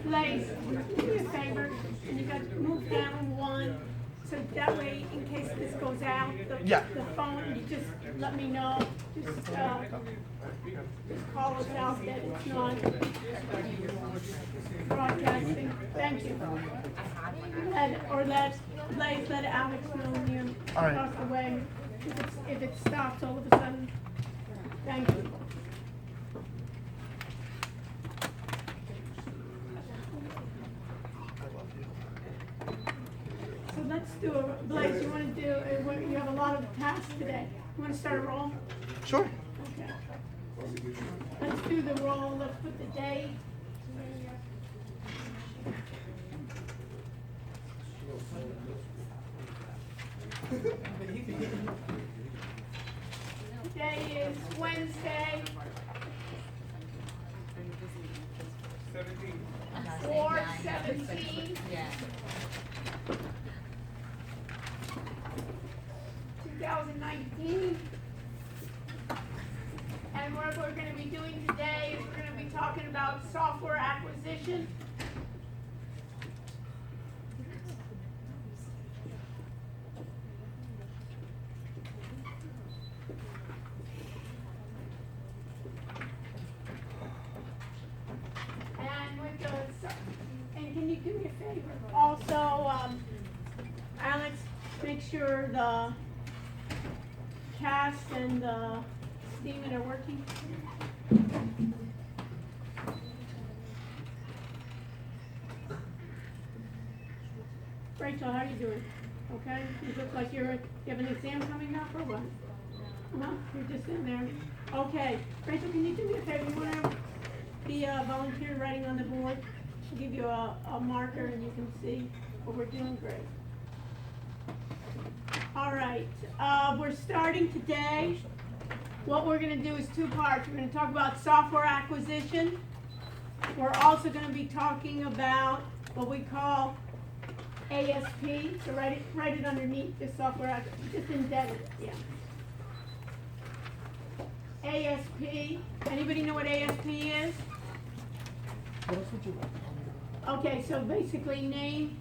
Blaze, do me a favor, and you got to move down one, so that way, in case this goes out, Yeah. the phone, you just let me know, just call us out that it's not broadcasting. Thank you. Let Blaze, let Alex know when you're All right. across the way, if it stops all of a sudden. Thank you. So let's do a, Blaze, you want to do, you have a lot of tasks today. You want to start a roll? Sure. Okay. Let's do the roll, let's put the date. Today is Wednesday. 4/17. 2019. And what we're going to be doing today is we're going to be talking about software acquisition. And with the, and can you do me a favor? Also, Alex, make sure the cast and the steaming are working. Rachel, how are you doing? Okay? You look like you have an exam coming up or what? No, you're just in there. Okay. Rachel, can you do me a favor? You want to be a volunteer writing on the board? I'll give you a marker and you can see what we're doing. Great. All right. We're starting today. What we're going to do is two parts. We're going to talk about software acquisition. We're also going to be talking about what we call ASP. So write it underneath the software acquisition. Just indent it. Yeah. ASP. Anybody know what ASP is? Okay, so basically name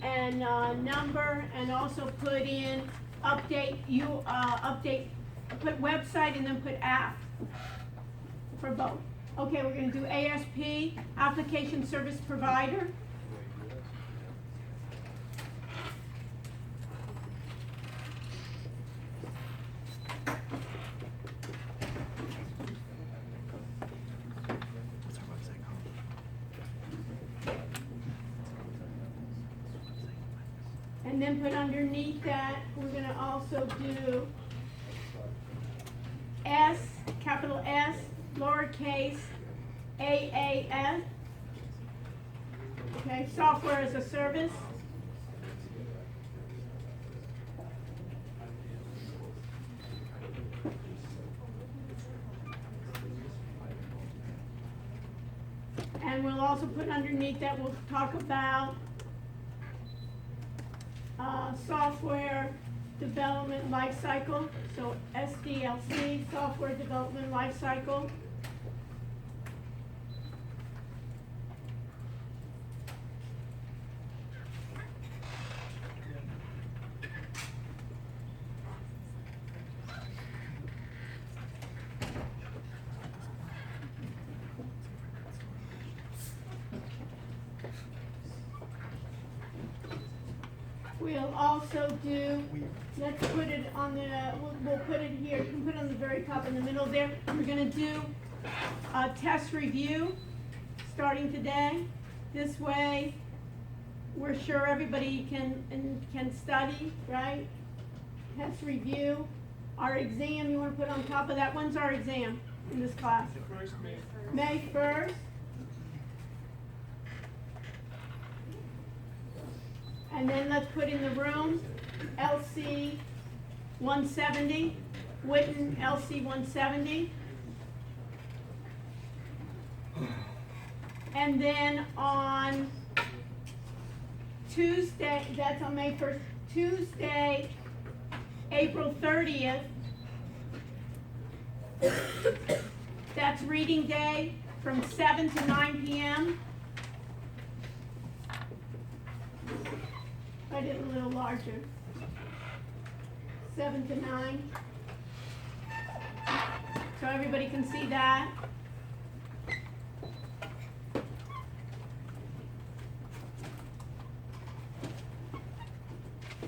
and number, and also put in put website and then put app for both. Okay, we're going to do ASP, application service provider. And then put underneath that, we're going to also do S, capital S, lowercase AAS. Okay, software as a service. And we'll also put underneath that, we'll talk about software development lifecycle, so SDLC, software development lifecycle. We'll also do, let's put it on the, we'll put it here, you can put it on the very top in the middle there. We're going to do a test review starting today. This way, we're sure everybody can study, right? Test review. Our exam, you want to put on top of that. When's our exam in this class? May 1st. And then let's put in the room, LC 170, Witten LC 170. And then on Tuesday, that's on May 1st, Tuesday, April 30th, that's reading day from 7 to 9 p.m. Write it a little larger. 7 to 9. So everybody can see that.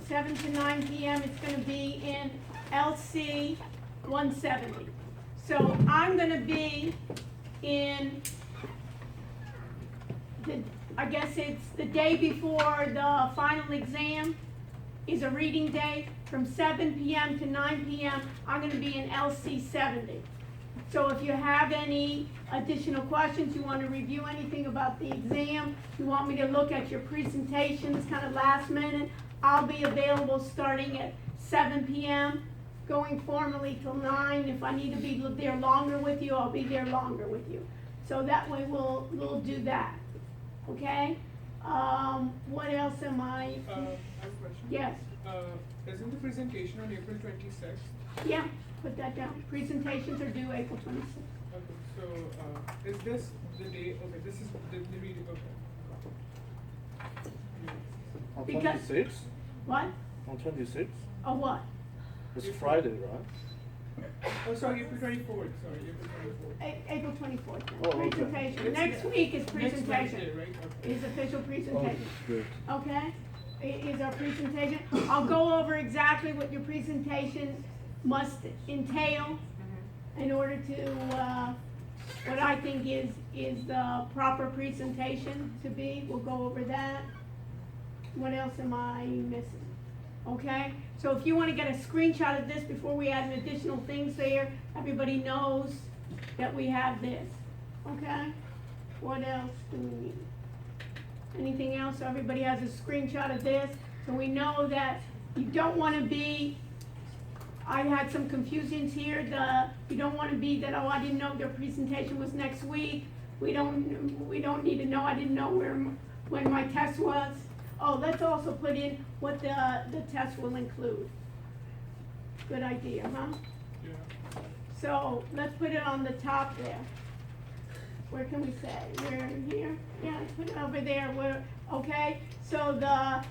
Seven to 9 p.m. It's going to be in LC 170. So I'm going to be in I guess it's the day before the final exam is a reading day. From 7 p.m. to 9 p.m. I'm going to be in LC 70. So if you have any additional questions, you want to review anything about the exam, you want me to look at your presentations kind of last minute, I'll be available starting at 7 p.m., going formally till 9. If I need to be there longer with you, I'll be there longer with you. So that way we'll do that. Okay? What else am I? I have a question. Yes. Isn't the presentation on April 26th? Yeah, put that down. Presentations are due April 26th. Okay, so is this the day? Okay, this is the reading. Okay. On Because- 26th? What? On 26th? Oh, what? It's Friday, right? Oh, sorry, April 24th. Sorry, April 24th. April 24th. Oh, okay. Presentation. Next- Next week is Next presentation. Wednesday, right? Okay. Is official presentation. Good. Okay? Is our presentation. I'll go over exactly what your presentation must entail in order to, what I think is the proper presentation to be. We'll go over that. What else am I missing? Okay? So if you want to get a screenshot of this before we add additional things there, everybody knows that we have this. Okay? What else do we need? Anything else? So everybody has a screenshot of this. So we know that you don't want to be, I had some confusions here. You don't want to be that, oh, I didn't know their presentation was next week. We don't need to know, I didn't know when my test was. Oh, let's also put in what the test will include. Good idea, huh? Yeah. So let's put it on the top there. Where can we say? We're here? Yeah, let's put it over there. Okay? So the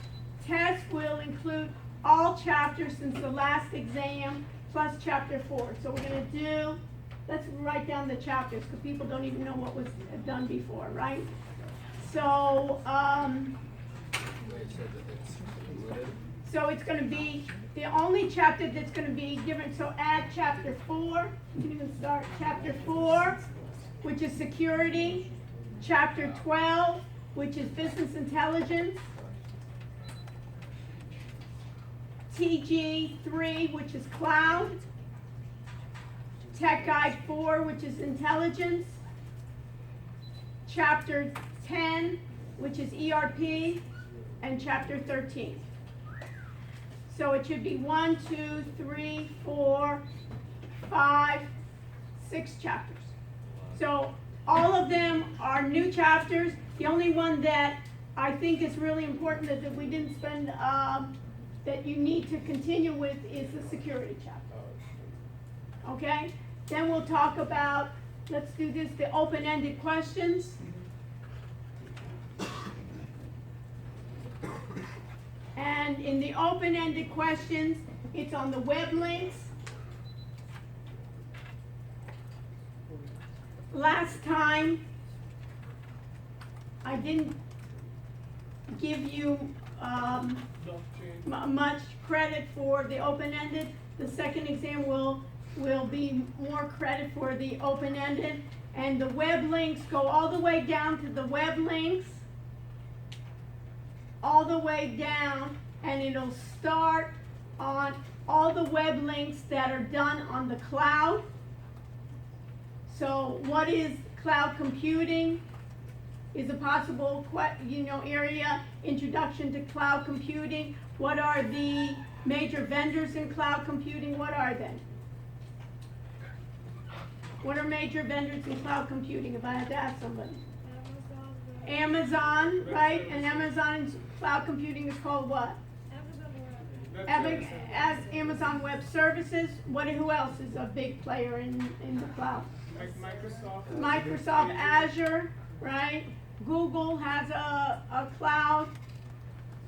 test will include all chapters since the last exam plus chapter 4. So we're going to do, let's write down the chapters because people don't even know what was done before, right? So, so it's going to be the only chapter that's going to be different. So add chapter 4. You can even start chapter 4, which is security. Chapter 12, which is business intelligence. TG 3, which is cloud. Tech Guide 4, which is intelligence. Chapter 10, which is ERP. And chapter 13. So it should be 1, 2, 3, 4, 5, 6 chapters. So all of them are new chapters. The only one that I think is really important that we didn't spend, that you need to continue with is the security chapter. Okay? Then we'll talk about, let's do this, the open-ended questions. And in the open-ended questions, it's on the web links. Last time, I didn't give you Blockchain. much credit for the open-ended. The second exam will be more credit for the open-ended. And the web links go all the way down to the web links, all the way down, and it'll start on all the web links that are done on the cloud. So what is cloud computing? Is a possible area, introduction to cloud computing. What are the major vendors in cloud computing? What are they? What are major vendors in cloud computing, if I had to ask somebody? Amazon, right? And Amazon's cloud computing is called what? As Amazon Web Services. Who else is a big player in the cloud? Like Microsoft. Microsoft Azure, right? Google has a cloud.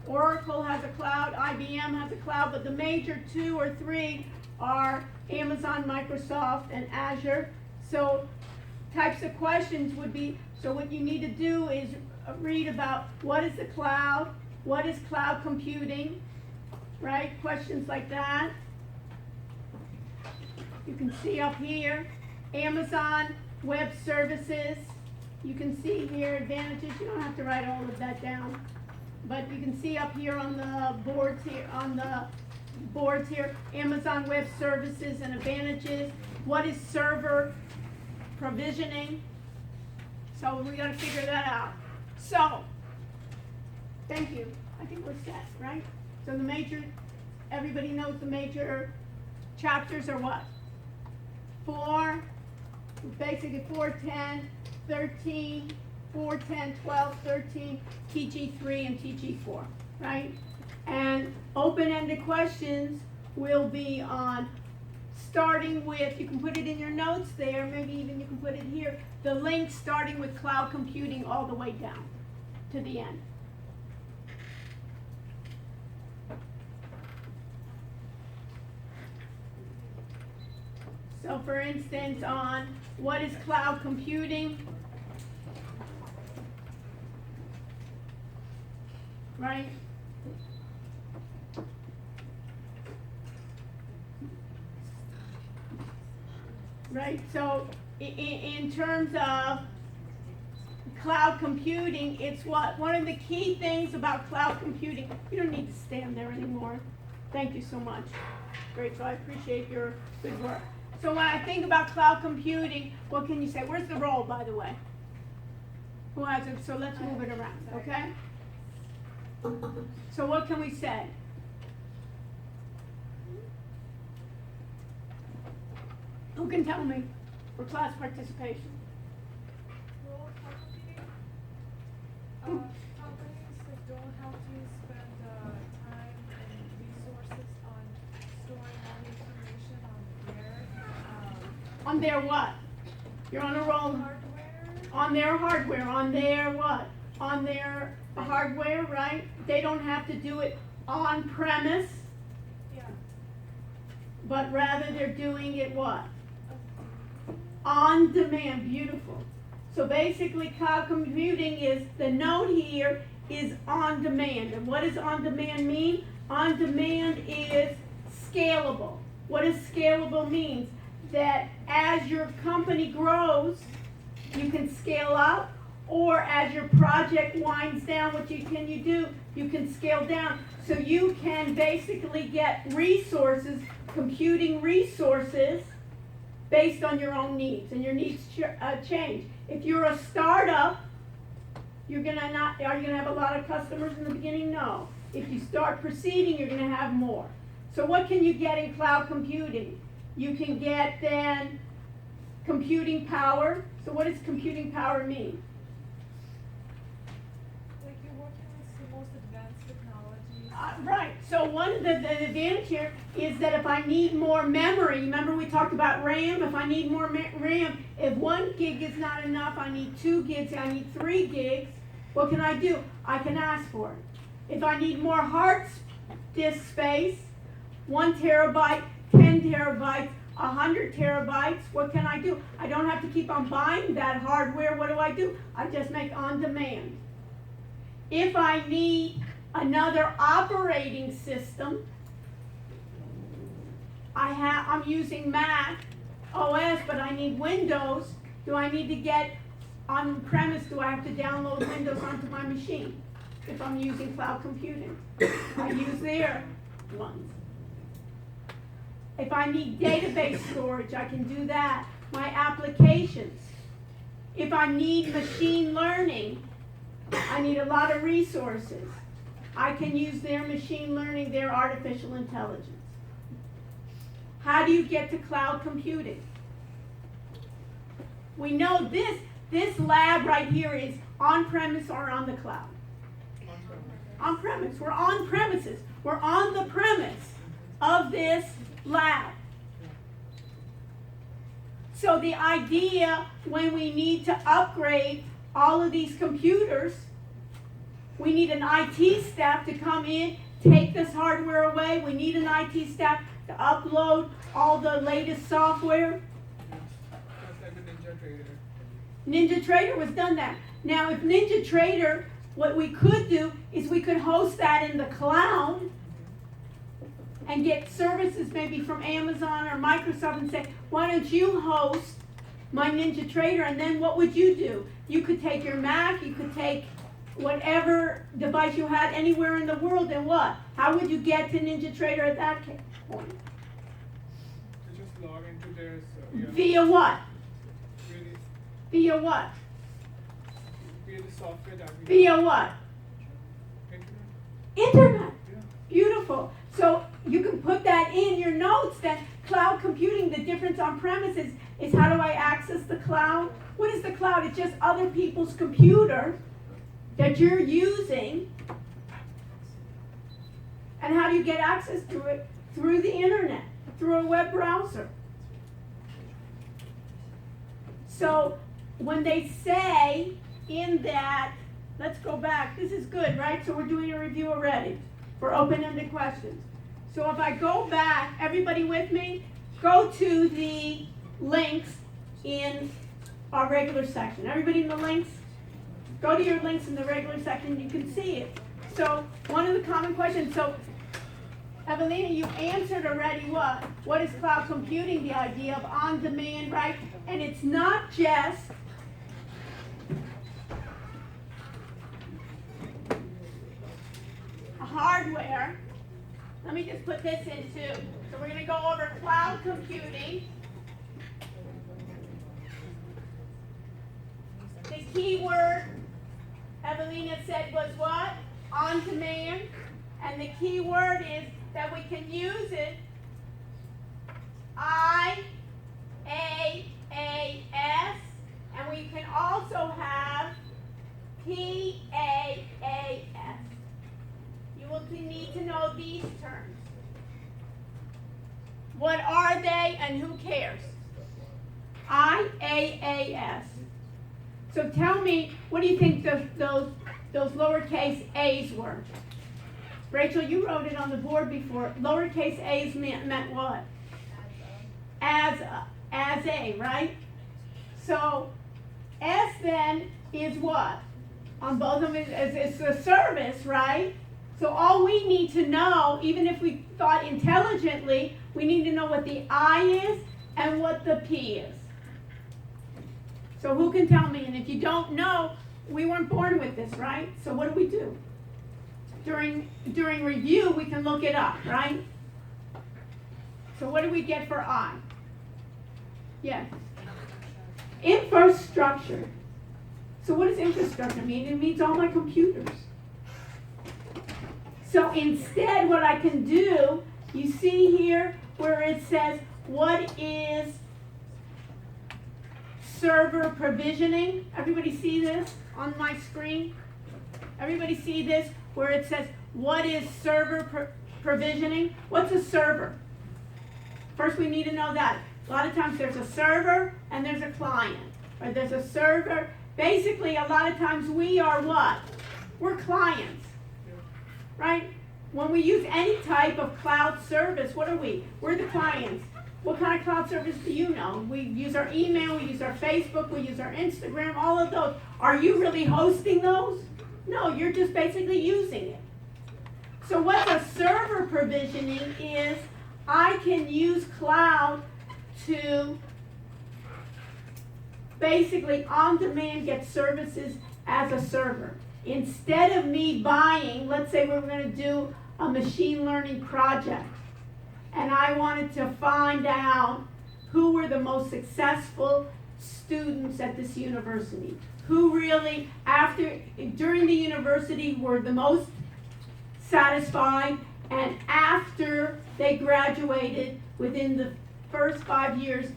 Oracle has a cloud, IBM has a cloud, but the major 2 or 3 are Amazon, Microsoft, and Azure. So types of questions would be, so what you need to do is read about what is the cloud, what is cloud computing, right? Questions like that. You can see up here, Amazon Web Services. You can see here advantages. You don't have to write all of that down, but you can see up here on the boards here, Amazon Web Services and advantages. What is server provisioning? So we got to figure that out. So, thank you. I think we're set, right? So the major, everybody knows the major chapters are what? 4, basically 4, 10, 13, 4, 10, 12, 13, TG3 and TG4, right? And open-ended questions will be on starting with, you can put it in your notes there, maybe even you can put it here, the link starting with cloud computing all the way down to the end. So for instance, on what is cloud computing, right? Right, so in terms of cloud computing, it's what? One of the key things about cloud computing, you don't need to stand there anymore. Thank you so much. Great, so I appreciate your good work. So when I think about cloud computing, what can you say? Where's the roll, by the way? Who has it? So let's move it around, okay? So what can we say? Who can tell me for class participation? Well, companies that don't have to spend time and resources on storing all the information On their what? You're on a roll. hardware. On their hardware. On their what? On their hardware, right? They don't have to do it on premise, Yeah. but rather they're doing it what? On demand. Beautiful. So basically cloud computing is, the note here is on demand. And what does on demand mean? On demand is scalable. What does scalable mean? That as your company grows, you can scale up, or as your project winds down, what can you do? You can scale down. So you can basically get resources, computing resources, based on your own needs, and your needs change. If you're a startup, are you gonna have a lot of customers in the beginning? No. If you start proceeding, you're gonna have more. So what can you get in cloud computing? You can get then computing power. So what does computing power mean? Like you're working with the most advanced technologies. Right. So one of the advantage here is that if I need more memory, remember we talked about RAM? If I need more RAM, if 1 gig is not enough, I need 2 gigs, I need 3 gigs, what can I do? I can ask for it. If I need more hard disk space, 1 terabyte, 10 terabytes, 100 terabytes, what can I do? I don't have to keep on buying that hardware. What do? I just make on demand. If I need another operating system, I'm using Mac OS, but I need Windows. Do I need to get on premise? Do I have to download Windows onto my machine? If I'm using cloud computing, I use their ones. If I need database storage, I can do that. My applications. If I need machine learning, I need a lot of resources. I can use their machine learning, their artificial intelligence. How do you get to cloud computing? We know this lab right here is on-premise or on the cloud. On-premise. We're on premises. We're on the premise of this lab. So the idea when we need to upgrade all of these computers, We need an IT staff to come in, take this hardware away. We need an IT staff to upload all the latest software. That's like a Ninja Trader. Ninja Trader was done that. Now, if Ninja Trader, what we could do is we could host that in the cloud and get services maybe from Amazon or Microsoft and say, why don't you host my Ninja Trader? And then what would you do? You could take your Mac, you could take whatever device you had anywhere in the world, and what? How would you get to Ninja Trader at that point? You just log into their, Via what? really, Via what? via the software that we Via what? Internet. Internet. Yeah. Beautiful. So you can put that in your notes that cloud computing, the difference on premises is how do I access the cloud? What is the cloud? It's just other people's computer that you're using. And how do you get access to it? Through the internet, through a web browser. So when they say in that, let's go back, this is good, right? So we're doing a review already for open-ended questions. So if I go back, everybody with me? Go to the links in our regular section. Everybody in the links? Go to your links in the regular section, you can see it. So one of the common questions, so Evelina, you answered already what? What is cloud computing? The idea of on-demand, right? And it's not just hardware. Let me just put this in too. So we're going to go over cloud computing. The key word Evelina said was what? On demand. And the key word is that we can use it IaaS, and we can also have PaaS. You will need to know these terms. What are they and who cares? IaaS. So tell me, what do you think those lowercase a's were? Rachel, you wrote it on the board before. Lowercase a's meant what? As a, right? So S then is what? On both of them, it's a service, right? So all we need to know, even if we thought intelligently, we need to know what the I is and what the P is. So who can tell me? And if you don't know, we weren't born with this, right? So what do we do? During review, we can look it up, right? So what do we get for I? Yes. Infrastructure. So what does infrastructure mean? It means all my computers. So instead, what I can do, you see here where it says, what is server provisioning? Everybody see this on my screen? Everybody see this where it says, what is server provisioning? What's a server? First, we need to know that. A lot of times there's a server and there's a client. Or there's a server. Basically, a lot of times we are what? We're clients. Right? When we use any type of cloud service, what are we? We're the clients. What kind of cloud service do you know? We use our email, we use our Facebook, we use our Instagram, all of those. Are you really hosting those? No, you're just basically using it. So what a server provisioning is, I can use cloud to basically on demand get services as a server. Instead of me buying, let's say we're going to do a machine learning project, and I wanted to find out who were the most successful students at this university, who really, during the university, were the most satisfied, and after they graduated, within the first 5 years,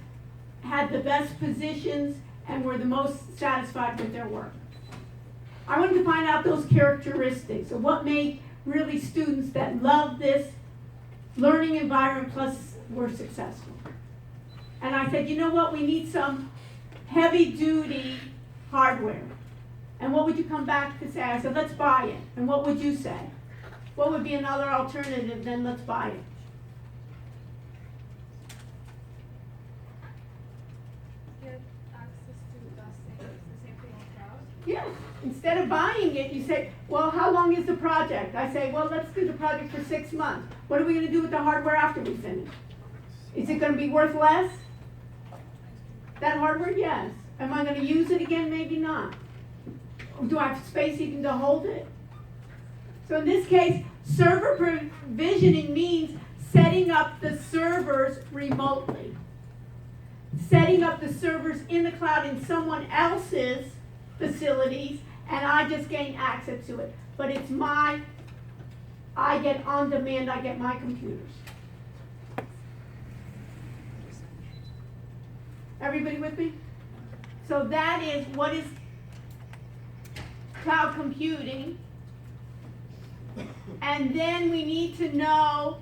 had the best positions and were the most satisfied with their work. I wanted to find out those characteristics of what made really students that love this learning environment plus were successful. And I said, you know what, we need some heavy duty hardware. And what would you come back to say? I said, let's buy it. And what would you say? What would be another alternative than let's buy it? Get access to the same thing on cloud. Yeah, instead of buying it, you say, well, how long is the project? I say, well, let's do the project for 6 months. What are we gonna do with the hardware after we finish? Is it gonna be worth less? That hardware, yes. Am I gonna use it again? Maybe not. Do I have space even to hold it? So in this case, server provisioning means setting up the servers remotely. Setting up the servers in the cloud in someone else's facilities, and I just gain access to it. But it's I get on demand, I get my computers. Everybody with me? So that is what is cloud computing. And then we need to know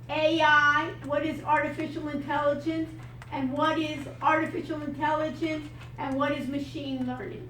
AI, what is artificial intelligence, and what is artificial intelligence, and what is machine learning.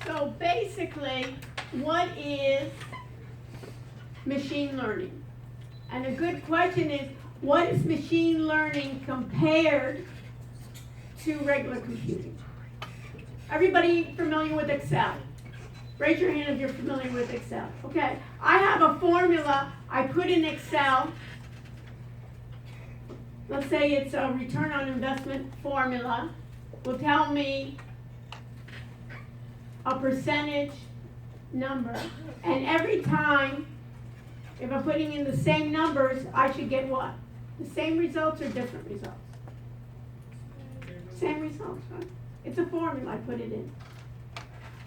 So basically, what is machine learning? And a good question is, what is machine learning compared to regular computing? Everybody familiar with Excel? Raise your hand if you're familiar with Excel. Okay, I have a formula I put in Excel. Let's say it's a return on investment formula. Will tell me a percentage number, and every time, if I'm putting in the same numbers, I should get what? The same results or different results? Same results, right? It's a formula, I put it in.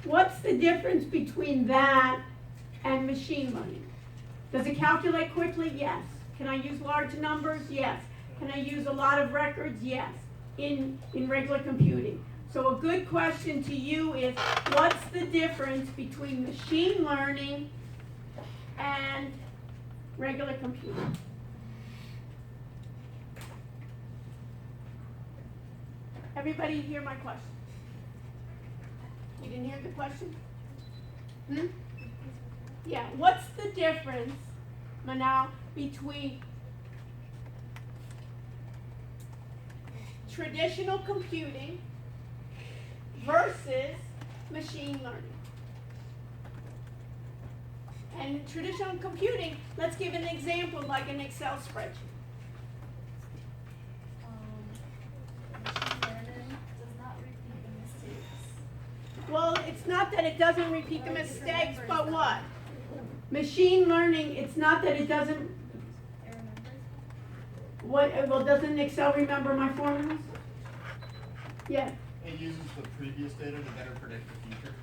What's the difference between that and machine learning? Does it calculate quickly? Yes. Can I use large numbers? Yes. Can I use a lot of records? Yes. In regular computing. So a good question to you is, what's the difference between machine learning and regular computing? Everybody hear my question? You didn't hear the question? Yeah, what's the difference, Manal, between traditional computing versus machine learning? And traditional computing, let's give an example like an Excel spreadsheet. Machine learning does not repeat the mistakes. Well, it's not that it doesn't repeat the mistakes, but what? Machine learning, it's not that it doesn't, It remembers. well, doesn't Excel remember my formulas? Yeah. It uses the previous data to better predict the future.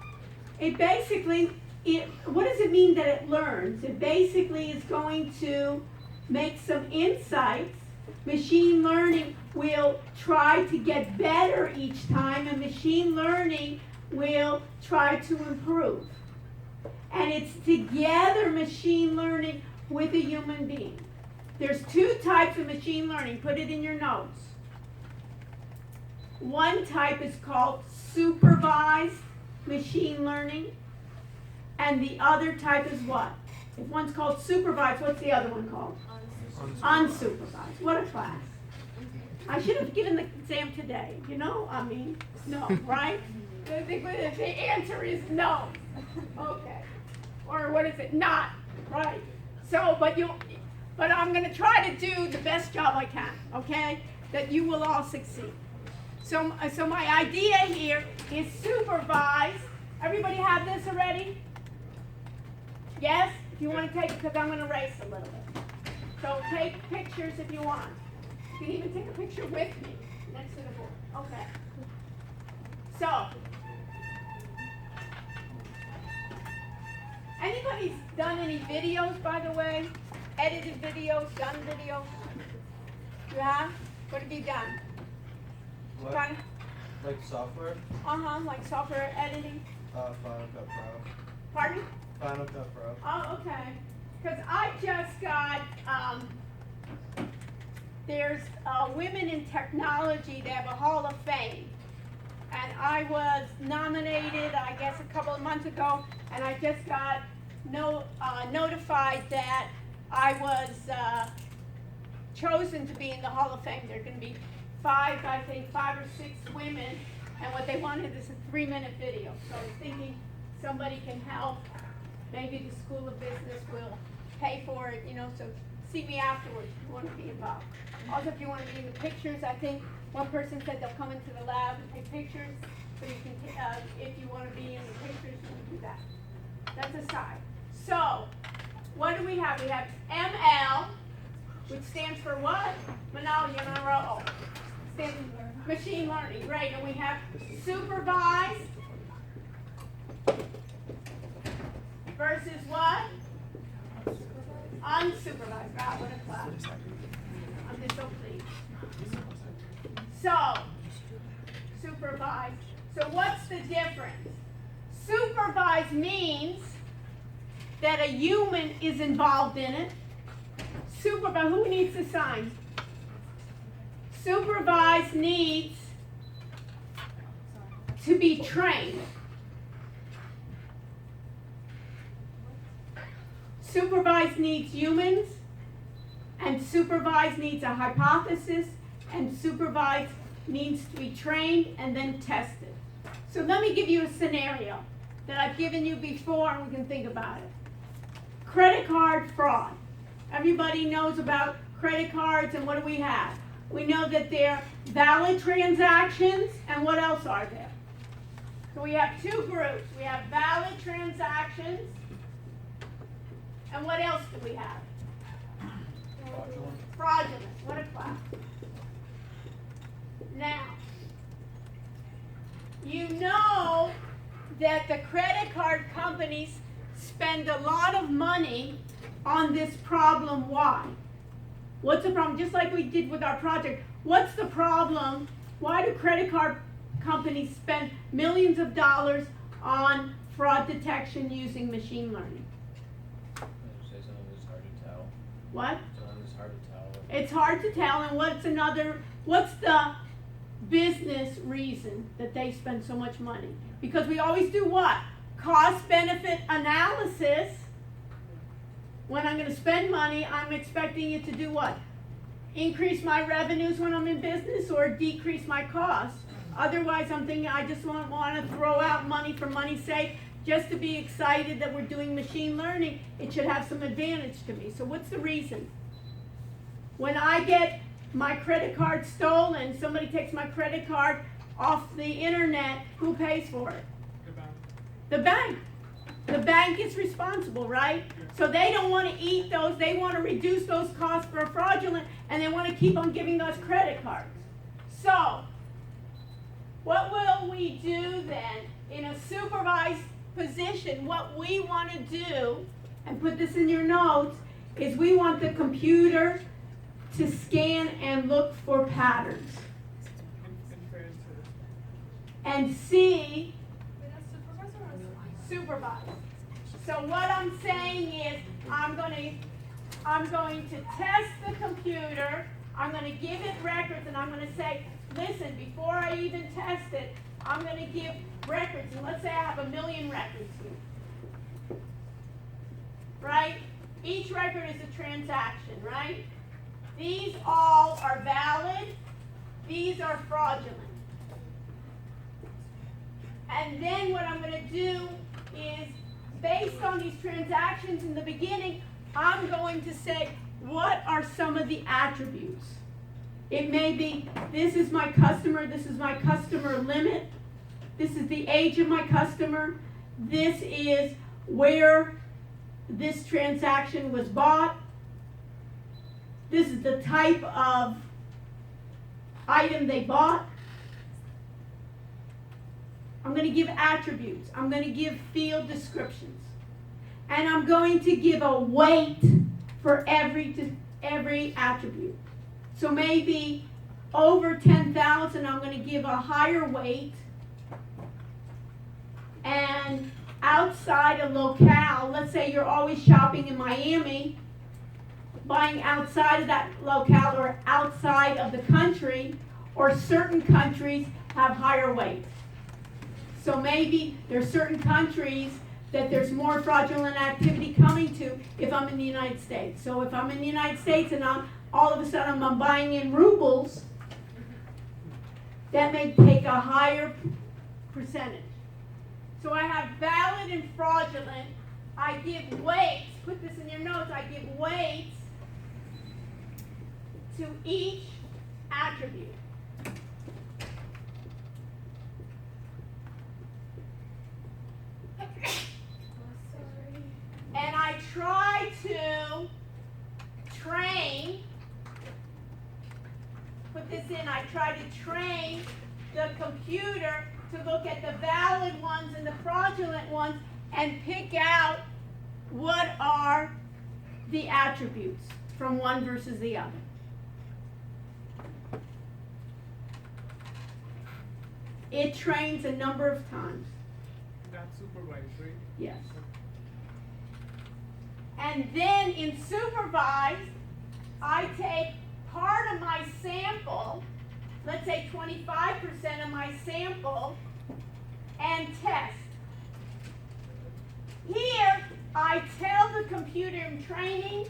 It basically, what does it mean that it learns? It basically is going to make some insights. Machine learning will try to get better each time, and machine learning will try to improve. And it's together machine learning with a human being. There's two types of machine learning. Put it in your notes. One type is called supervised machine learning, and the other type is what? If one's called supervised, what's the other one called? Unsupervised. What a class. I should have given the exam today, you know? I mean, no, right? The answer is no. Okay. Or what is it? Not, right? So, but I'm gonna try to do the best job I can, okay? That you will all succeed. So my idea here is supervised. Everybody have this already? Yes? If you want to take it, because I'm going to race a little bit. So take pictures if you want. You can even take a picture with me. next to the board, okay. So. Anybody's done any videos, by the way? Edited videos, done videos? You have? What have you done? What? Kind Like software? like software editing? Final Cut Pro. Pardon? Final Cut Pro. Oh, okay. Because I just got, there's Women in Technology, they have a Hall of Fame. And I was nominated, I guess, a couple of months ago, and I just got notified that I was chosen to be in the Hall of Fame. There are going to be five or six women, and what they wanted is a 3-minute video. So I was thinking somebody can help. Maybe the School of Business will pay for it, so see me afterwards if you want to be involved. Also, if you want to be in the pictures, I think one person said they'll come into the lab and take pictures, so you can, if you want to be in the pictures, you can do that. That's aside. So, what do we have? We have ML, which stands for what? Manal Monroe. Stands for machine learning, right? And we have supervised versus what? Unsupervised. Wow, what a class. I'm just so pleased. So, supervised. So what's the difference? Supervised means that a human is involved in it. Supervised, who needs to sign? Supervised needs to be trained. Supervised needs humans, and supervised needs a hypothesis, and supervised needs to be trained and then tested. So let me give you a scenario that I've given you before, and we can think about it. Credit card fraud. Everybody knows about credit cards, and what do we have? We know that they're valid transactions, and what else are there? So we have two groups. We have valid transactions, and what else do we have? Fraudulent. What a class. Now, you know that the credit card companies spend a lot of money on this problem. Why? What's the problem? Just like we did with our project. What's the problem? Why do credit card companies spend millions of dollars on fraud detection using machine learning? Say something that's hard to tell. What? Something that's hard to tell. It's hard to tell, and what's the business reason that they spend so much money? Because we always do what? Cost-benefit analysis. When I'm going to spend money, I'm expecting it to do what? Increase my revenues when I'm in business, or decrease my costs. Otherwise, I'm thinking I just want to throw out money for money's sake, just to be excited that we're doing machine learning. It should have some advantage to me. So what's the reason? When I get my credit card stolen, somebody takes my credit card off the internet, who pays for it? The bank. The bank. The bank is responsible, right? So they don't want to eat those, they want to reduce those costs for fraudulent, and they want to keep on giving us credit cards. So, what will we do then in a supervised position? What we want to do, and put this in your notes, is we want the computer to scan and look for patterns Inferences. and see With a supervisor or a supervised. So what I'm saying is I'm going to test the computer, I'm going to give it records, and I'm going to say, listen, before I even test it, I'm going to give records, and let's say I have 1 million records here. Right? Each record is a transaction, right? These all are valid, these are fraudulent. And then what I'm going to do is, based on these transactions in the beginning, I'm going to say, what are some of the attributes? It may be, this is my customer limit, this is the age of my customer, this is where this transaction was bought, this is the type of item they bought. I'm going to give attributes. I'm going to give field descriptions. And I'm going to give a weight for every attribute. So maybe over 10,000, I'm going to give a higher weight. And outside a locale, let's say you're always shopping in Miami, buying outside of that locale or outside of the country, or certain countries have higher weight. So maybe there's certain countries that there's more fraudulent activity coming to if I'm in the United States. So if I'm in the United States and all of a sudden I'm buying in rubles, that may take a higher percentage. So I have valid and fraudulent. I give weights. Put this in your notes. I give weights to each attribute. Sorry. And I try to train, put this in, I try to train the computer to look at the valid ones and the fraudulent ones and pick out what are the attributes from one versus the other. It trains a number of times. That's supervised, right? Yes. And then in supervised, I take part of my sample, let's say 25% of my sample, and test. Here, I tell the computer in training,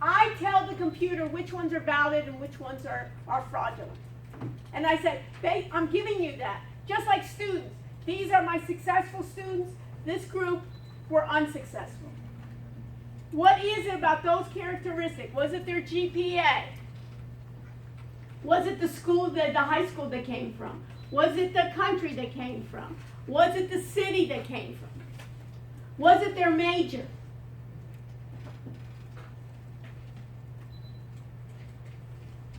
I tell the computer which ones are valid and which ones are fraudulent. And I say, I'm giving you that. Just like students. These are my successful students. This group were unsuccessful. What is it about those characteristics? Was it their GPA? Was it the school, the high school they came from? Was it the country they came from? Was it the city they came from? Was it their major?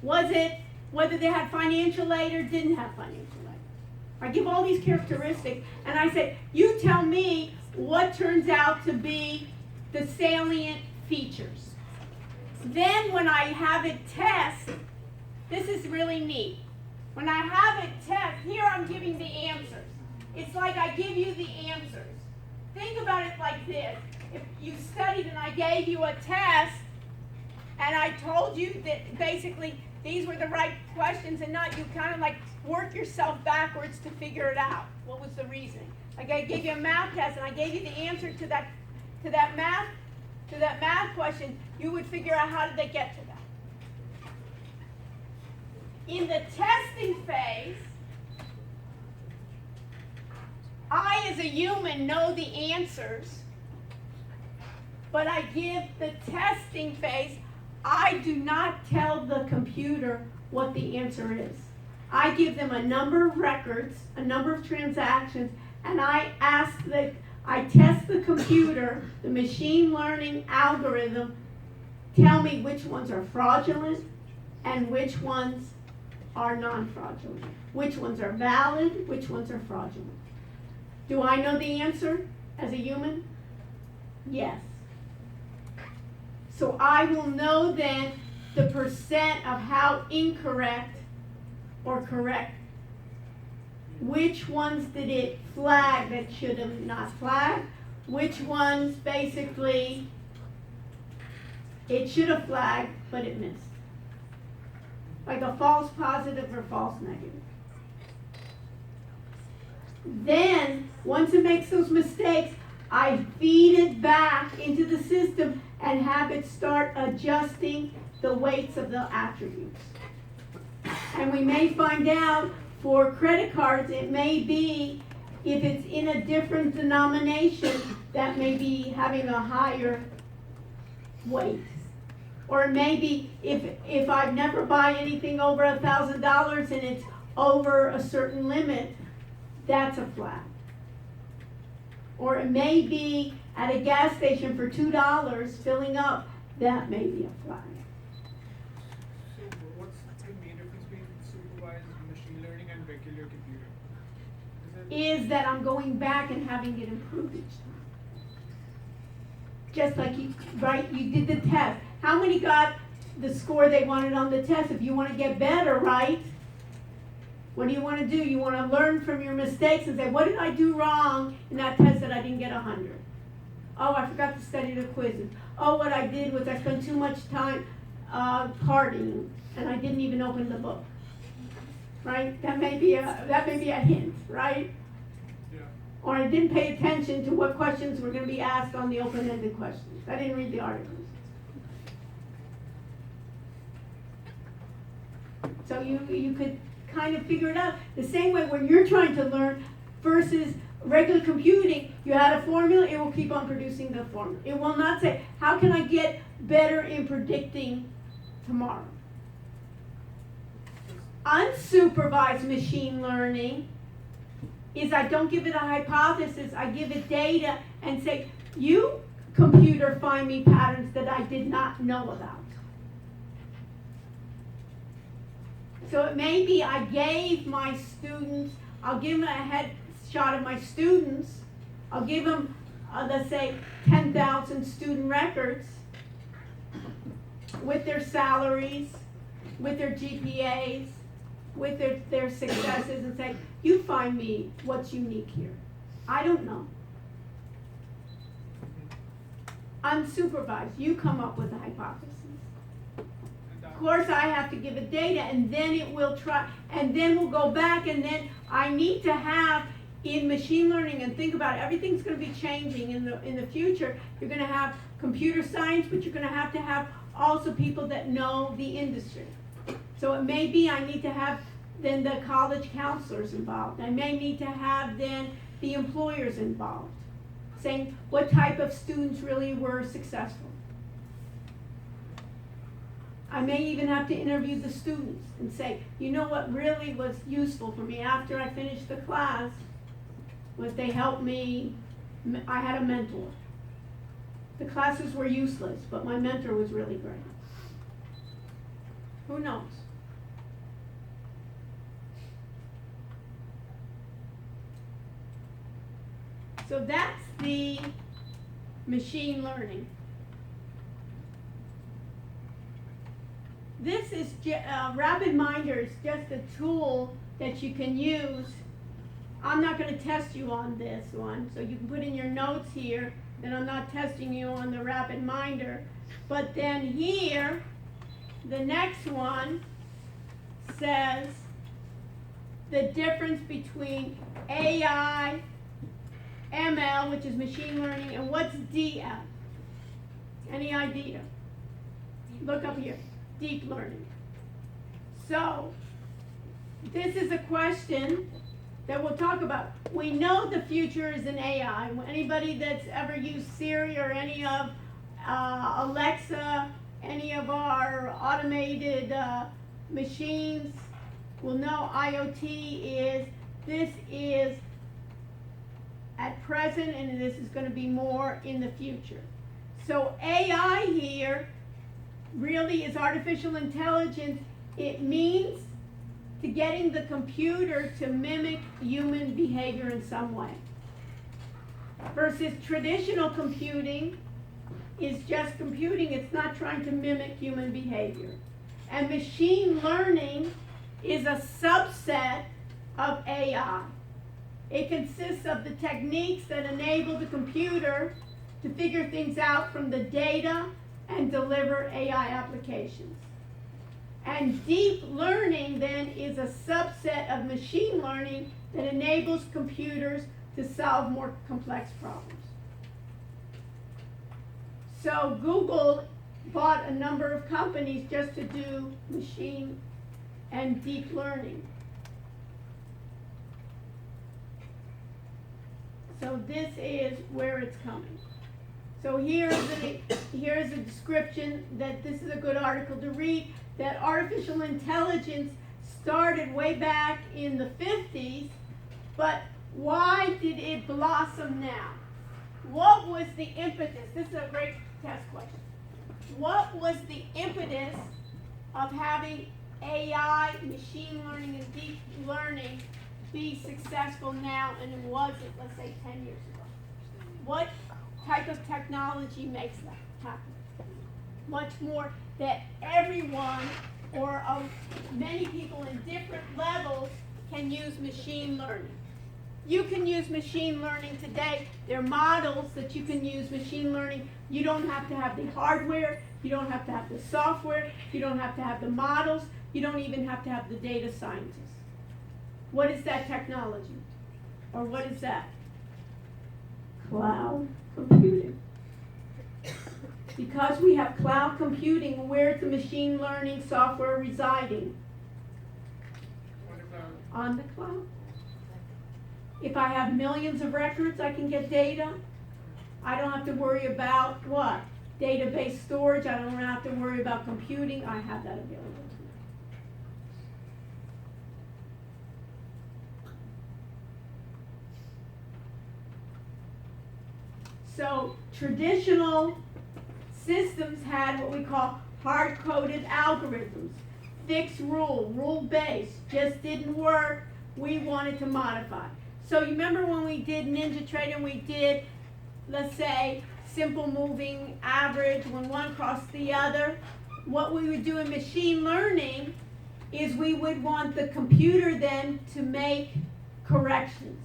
Was it whether they had financial aid or didn't have financial aid? I give all these characteristics and I say, you tell me what turns out to be the salient features. Then when I have it test, this is really neat. When I have it test, here I'm giving the answers. It's like I give you the answers. Think about it like this. If you studied and I gave you a test and I told you that basically these were the right questions and not, you kind of like work yourself backwards to figure it out. What was the reasoning? Like I gave you a math test and I gave you the answer to that math question, you would figure out how did they get to that. In the testing phase, I as a human know the answers, but I give the testing phase, I do not tell the computer what the answer is. I give them a number of records, a number of transactions, and I test the computer, the machine learning algorithm, tell me which ones are fraudulent and which ones are non-fraudulent. Which ones are valid, which ones are fraudulent. Do I know the answer as a human? Yes. So I will know then the percent of how incorrect or correct. Which ones did it flag that should have not flagged? Which ones basically it should have flagged but it missed? Like a false positive or false negative. Then, once it makes those mistakes, I feed it back into the system and have it start adjusting the weights of the attributes. And we may find out for credit cards, it may be, if it's in a different denomination, that may be having a higher weight. Or maybe if I've never buy anything over $1,000 and it's over a certain limit, that's a flag. Or it may be at a gas station for $2 filling up, that may be a flag. So what's the main difference between supervised your computer? Is it? is that I'm going back and having it improved each time. Just like you, right, you did the test. How many got the score they wanted on the test? If you want to get better, right? What do you want to do? You want to learn from your mistakes and say, what did I do wrong in that test that I didn't get 100? Oh, I forgot to study the quizzes. Oh, what I did was I spent too much time partying and I didn't even open the book. Right? That may be a hint, right? Yeah. Or I didn't pay attention to what questions were going to be asked on the open-ended questions. I didn't read the articles. So you could kind of figure it out. The same way when you're trying to learn versus regular computing, you had a formula, it will keep on producing the formula. It will not say, how can I get better in predicting tomorrow? Unsupervised machine learning is I don't give it a hypothesis, I give it data and say, you computer find me patterns that I did not know about. So it may be I gave my students, I'll give them a headshot of my students, I'll give them, let's say, 10,000 student records with their salaries, with their GPAs, with their successes and say, you find me what's unique here. I don't know. Unsupervised, you come up with a hypothesis. Of course, I have to give it data and then it will try, and then we'll go back and then I need to have in machine learning and think about it, everything's going to be changing in the future. You're going to have computer science, but you're going to have also people that know the industry. So it may be I need to have then the college counselors involved. I may need to have then the employers involved, saying what type of students really were successful. I may even have to interview the students and say, you know what really was useful for me after I finished the class was they helped me, I had a mentor. The classes were useless, but my mentor was really great. Who knows? So that's the machine learning. This is RapidMinder is just a tool that you can use. I'm not going to test you on this one, so you can put in your notes here that I'm not testing you on the RapidMinder. But then here, the next one says the difference between AI, ML, which is machine learning, and what's DL? Any idea? Look up here. Deep learning. So, this is a question that we'll talk about. We know the future is in AI. Anybody that's ever used Siri or any of Alexa, any of our automated machines will know IoT this is at present and this is going to be more in the future. So AI here really is artificial intelligence. It means to getting the computer to mimic human behavior in some way. Versus traditional computing is just computing, it's not trying to mimic human behavior. And machine learning is a subset of AI. It consists of the techniques that enable the computer to figure things out from the data and deliver AI applications. And deep learning then is a subset of machine learning that enables computers to solve more complex problems. So Google bought a number of companies just to do machine and deep learning. So this is where it's coming. So here's a description that this is a good article to read, that artificial intelligence started way back in the 50s, but why did it blossom now? What was the impetus? This is a great test question. What was the impetus of having AI, machine learning, and deep learning be successful now and it wasn't, let's say, 10 years ago? What type of technology makes that happen? Much more that everyone or many people in different levels can use machine learning. You can use machine learning today. There are models that you can use machine learning. You don't have to have the hardware. You don't have to have the software. You don't have to have the models. You don't even have to have the data scientists. What is that technology? Or what is that? Cloud computing. Because we have cloud computing, where's the machine learning software residing? On the cloud. On the cloud. If I have millions of records, I can get data. I don't have to worry about what? Database storage. I don't have to worry about computing. I have that available to me. So traditional systems had what we call hard-coded algorithms. Fixed rule, rule-based, just didn't work. We wanted to modify. So you remember when we did NinjaTrader and we did, let's say, simple moving average when one crossed the other? What we would do in machine learning is we would want the computer then to make corrections,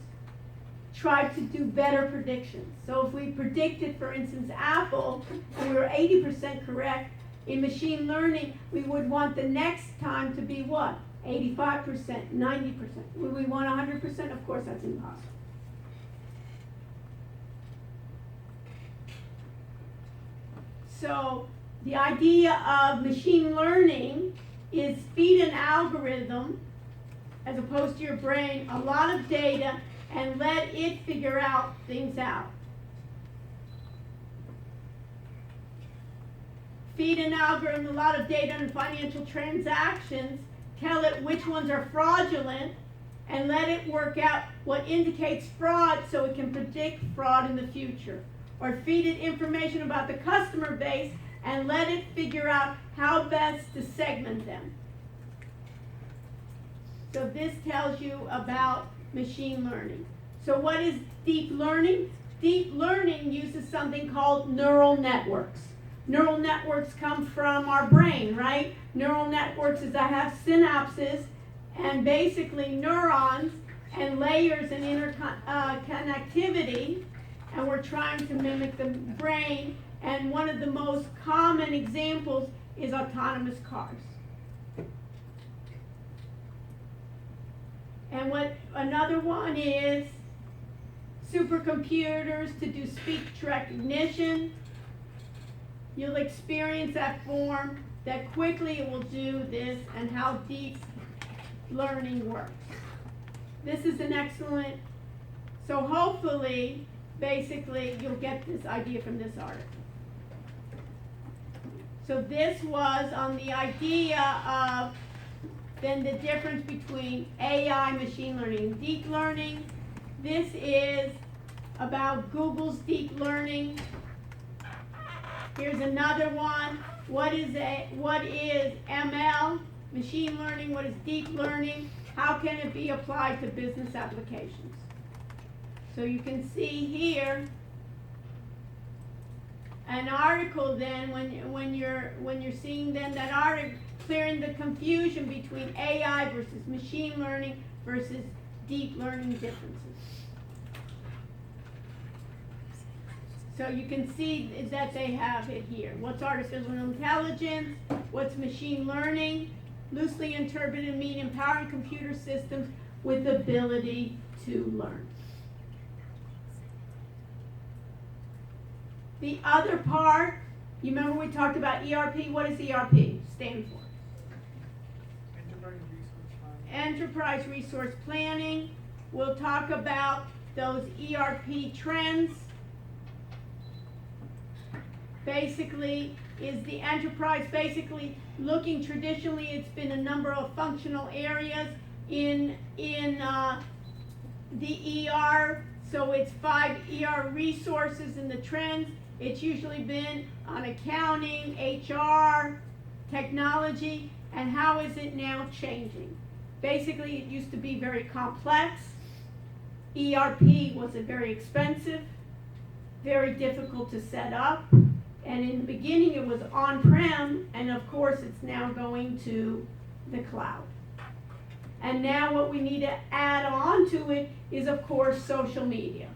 try to do better predictions. So if we predicted, for instance, Apple, and we were 80% correct, in machine learning, we would want the next time to be what? 85%, 90%. Would we want 100%? Of course, that's impossible. So the idea of machine learning is feed an algorithm, as opposed to your brain, a lot of data and let it figure out things out. Feed an algorithm a lot of data on financial transactions, tell it which ones are fraudulent, and let it work out what indicates fraud so it can predict fraud in the future. Or feed it information about the customer base and let it figure out how best to segment them. So this tells you about machine learning. So what is deep learning? Deep learning uses something called neural networks. Neural networks come from our brain, right? Neural networks is I have synapses and basically neurons and layers and interconnectivity, and we're trying to mimic the brain, and one of the most common examples is autonomous cars. And what another one is supercomputers to do speech recognition. You'll experience that form, that quickly it will do this, and how deep learning works. This is an excellent, so hopefully, basically, you'll get this idea from this article. So this was on the idea of then the difference between AI, machine learning, and deep learning. This is about Google's deep learning. Here's another one. What is ML, machine learning? What is deep learning? How can it be applied to business applications? So you can see here an article then when you're seeing then that article, clearing the confusion between AI versus machine learning versus deep learning differences. So you can see that they have it here. What's artificial intelligence? What's machine learning? Loosely interpreted mean empowering computer systems with the ability to learn. The other part, you remember we talked about ERP? What does ERP stand for? Enterprise resource planning. Enterprise resource planning. We'll talk about those ERP trends. Basically, is the enterprise basically looking traditionally, it's been a number of functional areas in the ER, so it's 5 ER resources in the trends. It's usually been on accounting, HR, technology, and how is it now changing? Basically, it used to be very complex. ERP was very expensive, very difficult to set up. And in the beginning, it was on-prem, and of course, it's now going to the cloud. And now what we need to add on to it is, of course, social media.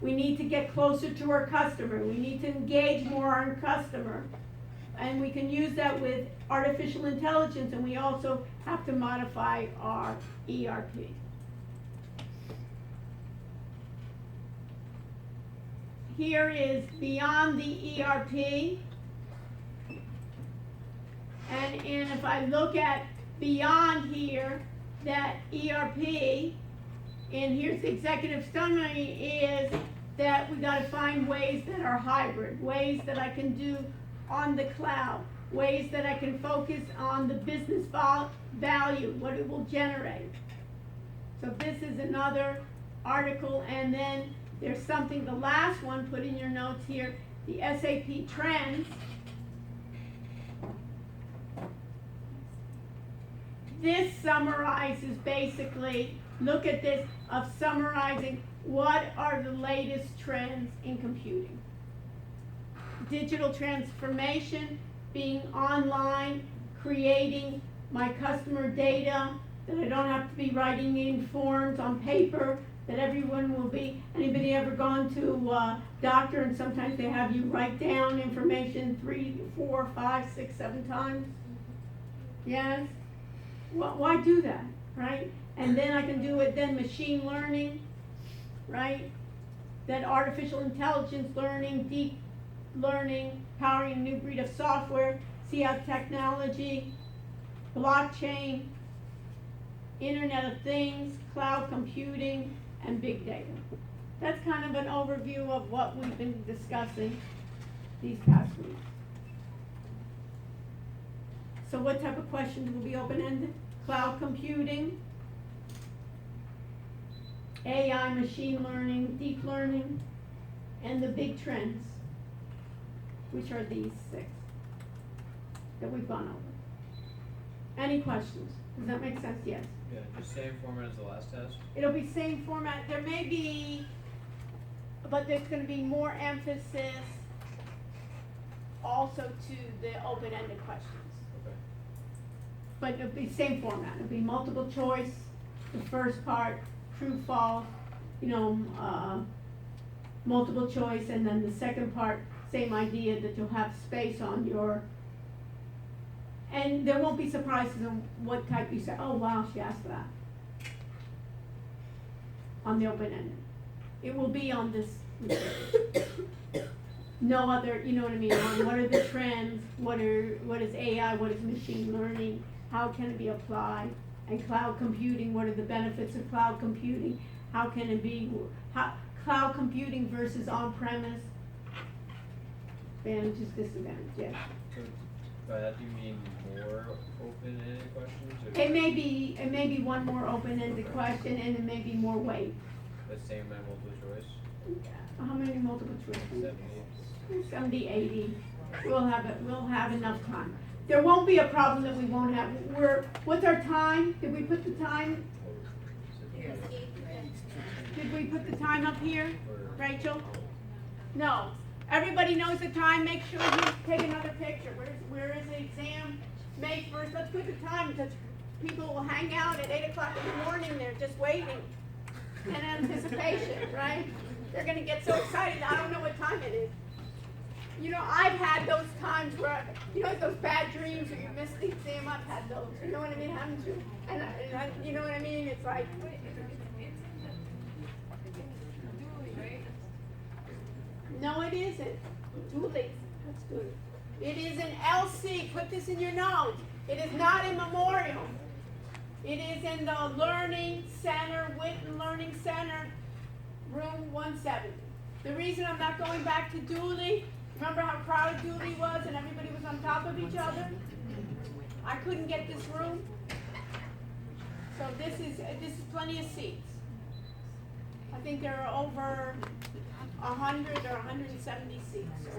We need to get closer to our customer. We need to engage more our customer. And we can use that with artificial intelligence, and we also have to modify our ERP. Here is beyond the ERP. And if I look at beyond here, that ERP, and here's the executive summary, is that we gotta find ways that are hybrid, ways that I can do on the cloud, ways that I can focus on the business value, what it will generate. So this is another article, and then there's something, the last one, put in your notes here, the SAP trends. This summarizes basically, look at this, of summarizing what are the latest trends in computing. Digital transformation, being online, creating my customer data, that I don't have to be writing in forms on paper, that everyone will be, anybody ever gone to a doctor and sometimes they have you write down information 3, 4, 5, 6, 7 times? Yes? Well, why do that, right? And then I can do it, then machine learning, right? That artificial intelligence learning, deep learning, powering a new breed of software, see how technology, blockchain, Internet of Things, cloud computing, and big data. That's kind of an overview of what we've been discussing these past weeks. So what type of questions will be open-ended? Cloud computing, AI, machine learning, deep learning, and the big trends, which are these 6 that we've gone over. Any questions? Does that make sense? Yes. Yeah, just same format as the last test? It'll be same format. There may be, but there's gonna be more emphasis also to the open-ended questions. Okay. But it'll be same format. It'll be multiple choice, the first part, true, false, multiple choice, and then the second part, same idea that you'll have space on your, and there won't be surprises on what type you say, oh wow, she asked that. On the open-ended. It will be on this, no other, you know what I mean, on what are the trends, what is AI, what is machine learning, how can it be applied, and cloud computing, what are the benefits of cloud computing, how can it be, cloud computing versus on-premise, advantages, disadvantages, yes. So by that do you mean more open-ended questions? Or It may be one more open-ended question, and it may be more weight. the same by multiple choice? How many multiple choice? 70? 70, 80. We'll have enough time. There won't be a problem that we won't have. What's our time? Did we put the time? Did we put the time up here, Rachel? No. Everybody knows the time. Make sure you take another picture. Where is the exam? May 1st. Let's put the time because people will hang out at 8 o'clock in the morning. They're just waiting in anticipation, right? They're going to get so excited. I don't know what time it is. I've had those times where, those bad dreams where you miss the exam. I've had those. You know what I mean? Haven't you? And you know what I mean? It's like. No, it isn't. Julie, that's good. It is an LC. Put this in your notes. It is not in Memorial. It is in the Learning Center, Witten Learning Center, room 170. The reason I'm not going back to Dooley, remember how crowded Dooley was and everybody was on top of each other? I couldn't get this room. So this is plenty of seats. I think there are over 100 or 170 seats. So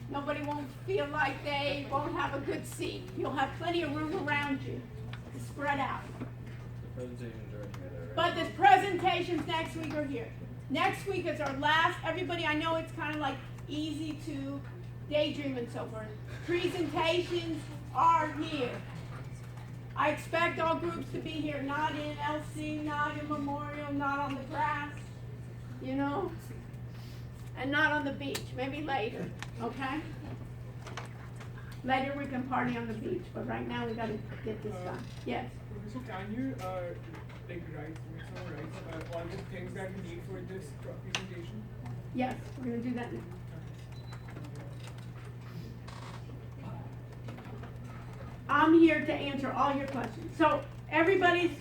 nobody won't feel like they won't have a good seat. You'll have plenty of room around you to spread out. presentations are here, right? But the presentations next week are here. Next week is our last, everybody, I know it's kind of like easy to daydream and so forth. Presentations are here. I expect all groups to be here, not in LC, not in Memorial, not on the grass, you know? And not on the beach, maybe later, okay? Later we can party on the beach, but right now we gotta get this done. Yes? So can you like write, make some writes all the things that we need for this presentation? Yes, we're gonna do that now. I'm here to answer all your questions. So everybody's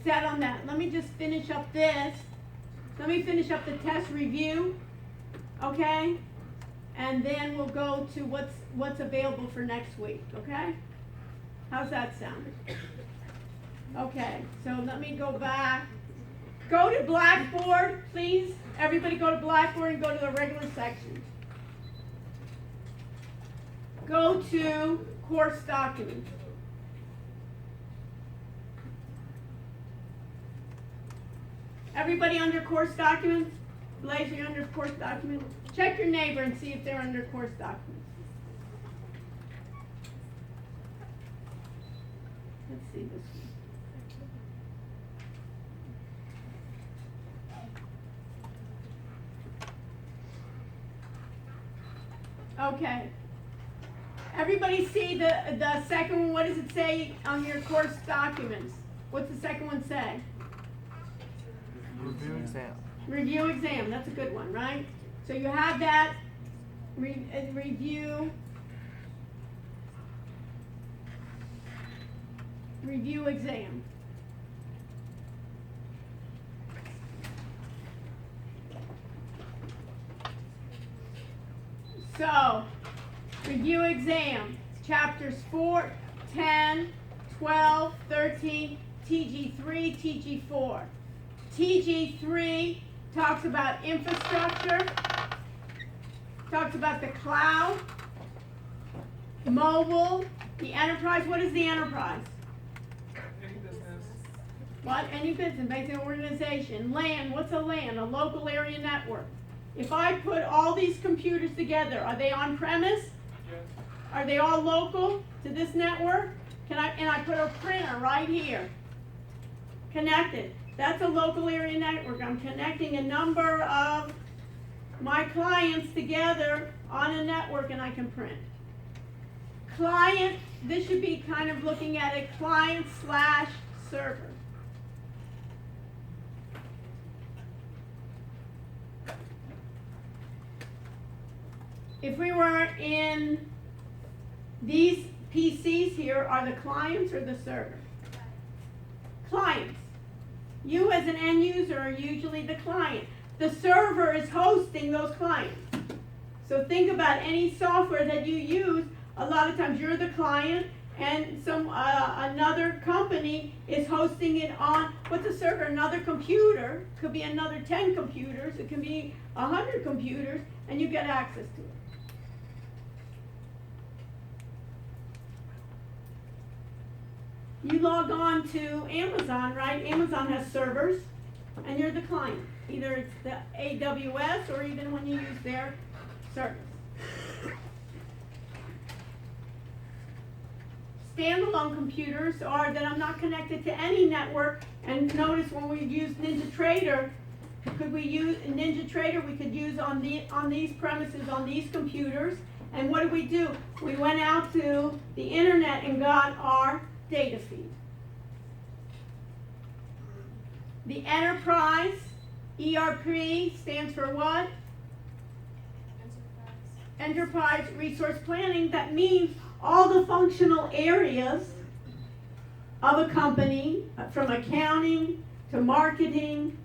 set on that. Let me just finish up this. Let me finish up the test review, okay? And then we'll go to what's available for next week, okay? How's that sound? Okay, so let me go back. Go to Blackboard, please. Everybody go to Blackboard and go to the regular section. Go to course documents. Everybody under course documents? Blaze, you're under course documents? Check your neighbor and see if they're under course documents. Let's see this one. Okay. Everybody see the second one? What does it say on your course documents? What's the second one say? Review exam. Review exam, that's a good one, right? So you have that review exam. So, review exam, chapters 4, 10, 12, 13, TG3, TG4. TG3 talks about infrastructure, talks about the cloud, mobile, the enterprise. What is the enterprise? Any business. What? Any business, basic organization. LAN, what's a LAN? A local area network. If I put all these computers together, are they on premise? Yes. Are they all local to this network? And I put a printer right here, connected. That's a local area network. I'm connecting a number of my clients together on a network and I can print. Client, this should be kind of looking at a client / server. If we were in these PCs here, are the clients or the server? Clients. You as an end user are usually the client. The server is hosting those clients. So think about any software that you use. A lot of times you're the client and another company is hosting it on, what's a server? Another computer. Could be another 10 computers. It can be 100 computers and you get access to it. You log on to Amazon, right? Amazon has servers, and you're the client. Either it's the AWS or even when you use their service. Standalone computers are that I'm not connected to any network, and notice when we use NinjaTrader, could we use NinjaTrader? We could use on these premises, on these computers, and what did we do? We went out to the internet and got our data feed. The enterprise, ERP, stands for what? Enterprise Resource Planning. That means all the functional areas of a company, from accounting to marketing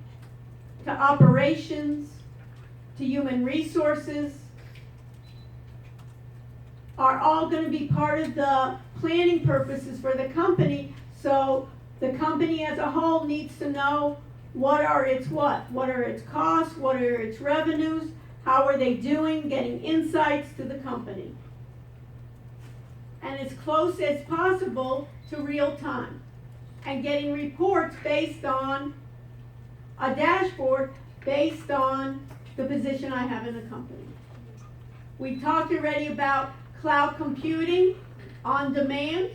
to operations to human resources, are all going to be part of the planning purposes for the company. So the company as a whole needs to know what are its costs, what are its revenues, how are they doing, getting insights to the company. And as close as possible to real time. and getting reports based on a dashboard based on the position I have in the company. We talked already about cloud computing on demand.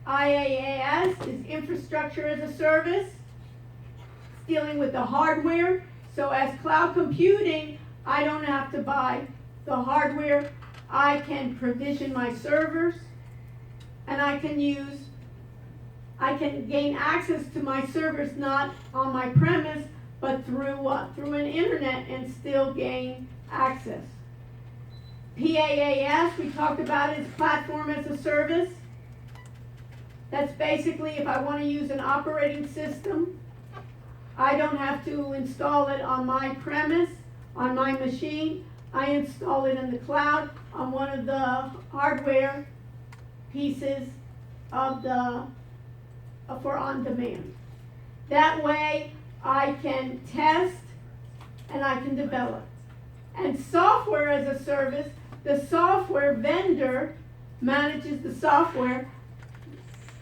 IaaS is infrastructure as a service. It's dealing with the hardware. So as cloud computing, I don't have to buy the hardware. I can provision my servers, and I can gain access to my servers not on my premise, but through what? Through an internet, and still gain access. PaaS, we talked about, is platform as a service. That's basically if I want to use an operating system, I don't have to install it on my premise, on my machine. I install it in the cloud on one of the hardware pieces of for on demand. That way I can test and I can develop. And software as a service, the software vendor manages the software,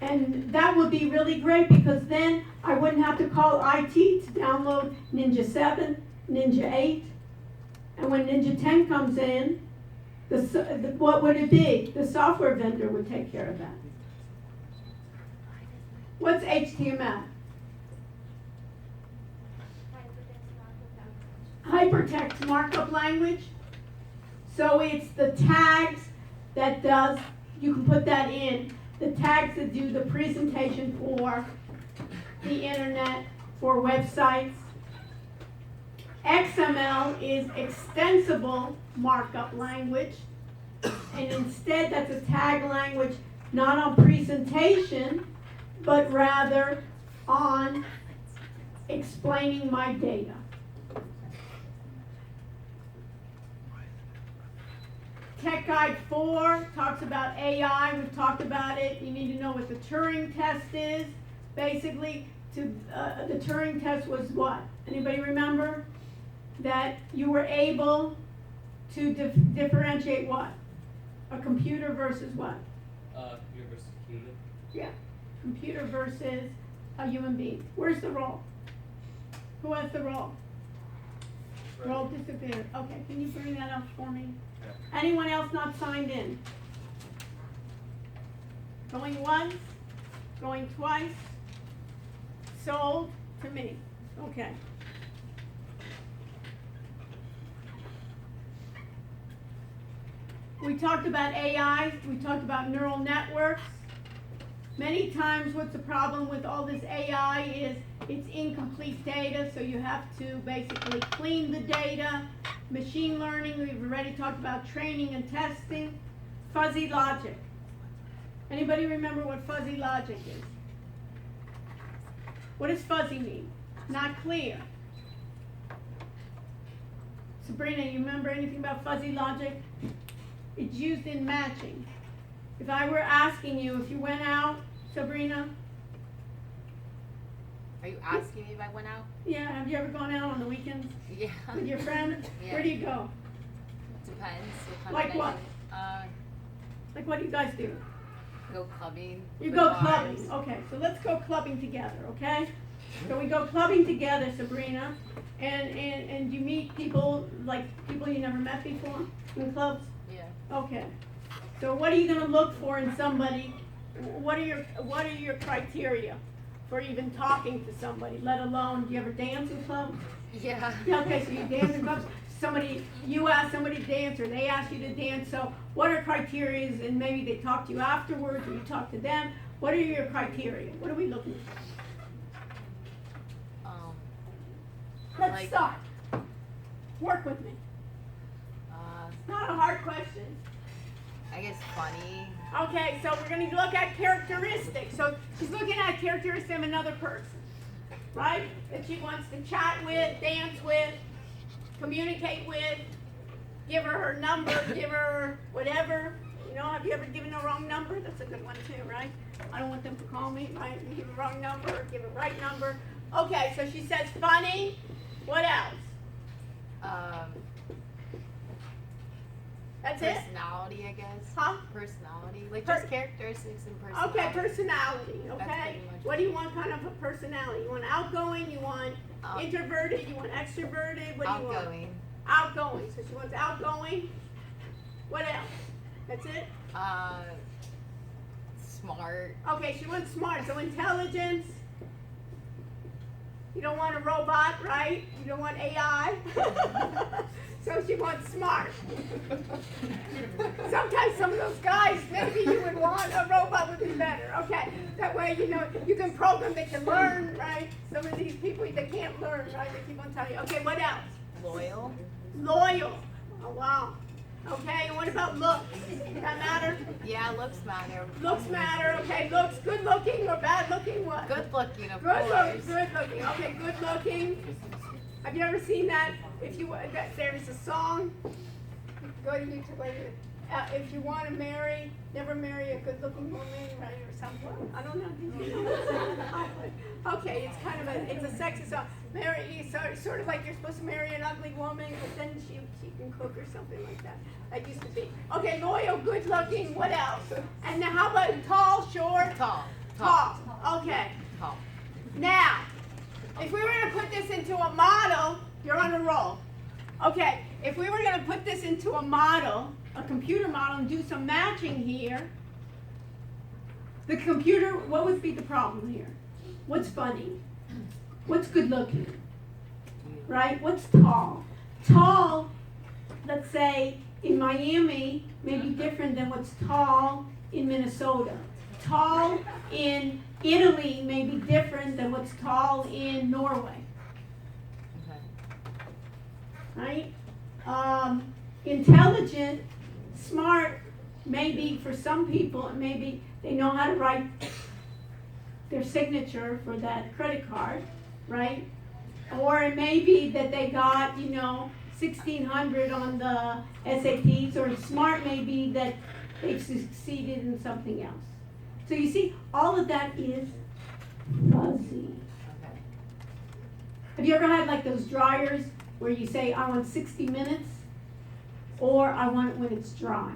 and that would be really great because then I wouldn't have to call IT to download Ninja 7, Ninja 8, and when Ninja 10 comes in, what would it be? The software vendor would take care of that. What's HTML? Hypertext markup language. So it's the tags that does, you can put that in, the tags that do the presentation for the internet, for websites. XML is extensible markup language, and instead that's a tag language not on presentation, but rather on explaining my data. Tech Guide 4 talks about AI. We've talked about it. You need to know what the Turing test is. Basically, the Turing test was what? Anybody remember? That you were able to differentiate what? A computer versus what? Computer versus human. Yeah, computer versus a human being. Where's the role? Who has the role? Role disappeared. Okay, can you bring that up for me? Yeah. Anyone else not signed in? Going once, going twice, sold to me. Okay. We talked about AI, we talked about neural networks. Many times what's the problem with all this AI is it's incomplete data, so you have to basically clean the data. Machine learning, we've already talked about training and testing. Fuzzy logic. Anybody remember what fuzzy logic is? What does fuzzy mean? Not clear. Sabrina, you remember anything about fuzzy logic? It's used in matching. If I were asking you, if you went out, Sabrina? Are you asking me if I went out? Yeah, have you ever gone out on the weekends Yeah. with your friends? Yeah. Where do you go? Depends. Like what? Uh, Like what do you guys do? go clubbing. You with go bars. clubbing. Okay, so let's go clubbing together, okay? So we go clubbing together, Sabrina, and you meet people, like people you never met before in clubs? Yeah. Okay. So what are you gonna look for in somebody? What are your criteria for even talking to somebody, let alone, do you ever dance in clubs? Yeah. Yeah, okay, so you dance in clubs, you ask somebody to dance, or they ask you to dance, so what are criterias, and maybe they talk to you afterwards, or you talk to them, what are your criteria, what are we looking for? Let's Like- start, work with me, Uh, it's not a hard question. I guess funny. Okay, so we're gonna look at characteristics, so she's looking at characteristics of another person, right? That she wants to chat with, dance with, communicate with, give her number, give her whatever. You know, have you ever given a wrong number? That's a good one too, right? I don't want them to call me, right? You give a wrong number, or give a right number. Okay, so she says funny. What else? That's it? Personality, I guess. Huh? Personality, like Per- just characteristics and personality. Okay, personality, That's okay? pretty much What do you want kind of a personality? You want outgoing, you want introverted, you want extroverted, what do you want? Outgoing. Outgoing, so she wants outgoing. What else? That's it? Smart. Okay, she wants smart, so intelligence. You don't want a robot, right? You don't want AI. So she wants smart. Sometimes some of those guys, maybe you would want a robot would be better. Okay, that way you know you can program, they can learn, right? Some of these people they can't learn, right? They keep on telling you. Okay, what else? Loyal. Loyal. Oh wow. Okay, and what about looks? Does that matter? Yeah, looks matter. Looks matter. Okay, looks good looking or bad looking? What? Good looking, of Good course. looking. Good looking. Okay, good looking. Have you ever seen that? If you there's a song. Go to YouTube later. If you want to marry, never marry a good-looking woman, right, or something. I don't know. Did you know that? Okay, it's kind of it's a sexy song. Marry, sort of like you're supposed to marry an ugly woman, but then she can cook or something like that. That used to be. Okay, loyal, good-looking. What else? And now how about tall, short? Tall. Tall. Okay. Tall. Now, if we were going to put this into a model, you're on a roll. Okay, if we were going to put this into a model, a computer model, and do some matching here, the computer, what would be the problem here? What's funny? What's good looking? Right? What's tall? Tall, let's say, in Miami may be different than what's tall in Minnesota. Tall in Italy may be different than what's tall in Norway. Okay. Right? Intelligent, smart, maybe for some people, maybe they know how to write their signature for that credit card, right? Or it may be that they got, 1,600 on the SATs, or smart may be that they've succeeded in something else. So you see, all of that is fuzzy. Okay. Have you ever had like those dryers where you say, I want 60 minutes, or I want it when it's dry?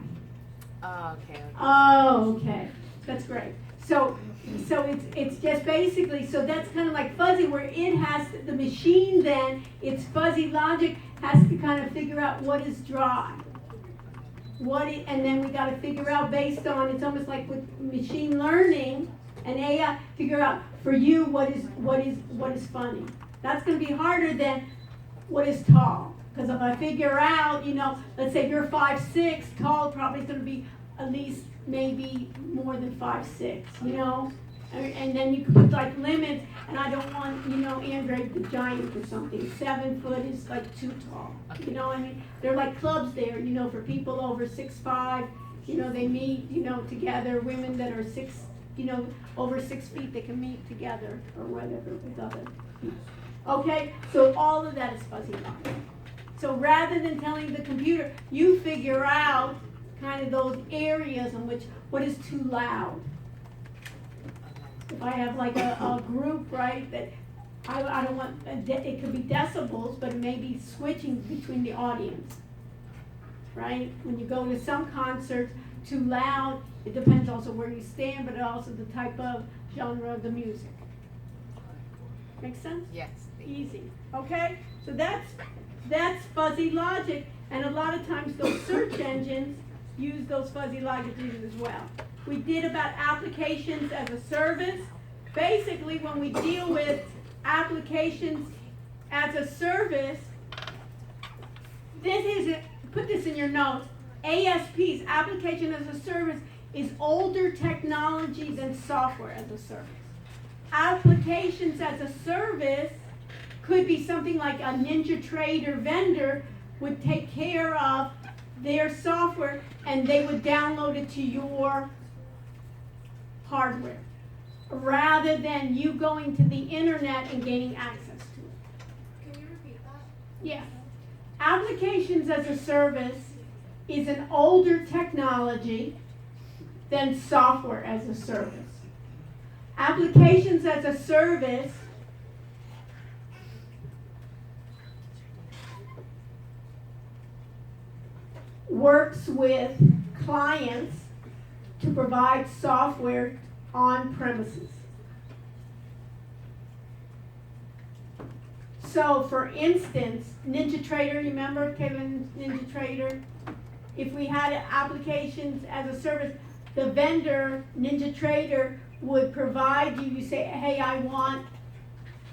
Oh, okay. Oh, okay. That's great. So it's just basically, so that's kind of like fuzzy, where it has, the machine then, its fuzzy logic has to kind of figure out what is dry. And then we got to figure out based on, it's almost like with machine learning and AI, figure out for you what is funny. That's going to be harder than what is tall. Because if I figure out, let's say you're 5'6", tall probably is going to be at least maybe more than 5'6", And then you can put like limits, and I don't want, Andre the Giant or something. 7 foot is like too tall. They're like clubs there, for people over 6'5", they meet, together. Women that are over 6 feet, they can meet together or whatever with other people. Okay, so all of that is fuzzy logic. So rather than telling the computer, you figure out kind of those areas in which what is too loud. If I have like a group, right, that I don't want, it could be decibels, but it may be switching between the audience, right? When you go to some concerts, too loud, it depends also where you stand, but also the type of genre of the music. Make sense? Yes. Easy, okay? So that's fuzzy logic, and a lot of times those search engines use those fuzzy logic as well. We did about applications as a service. Basically, when we deal with applications as a service, put this in your notes, ASPs, application as a service, is older technology than software as a service. Applications as a service could be something like a NinjaTrader vendor would take care of their software and they would download it to your hardware rather than you going to the internet and gaining access to it. Can you repeat that? Yeah. Applications as a service is an older technology than software as a service. Applications as a service works with clients to provide software on premises. So for instance, NinjaTrader, you remember Kevin NinjaTrader? If we had applications as a service, the vendor, NinjaTrader, would provide you, you say, hey, I want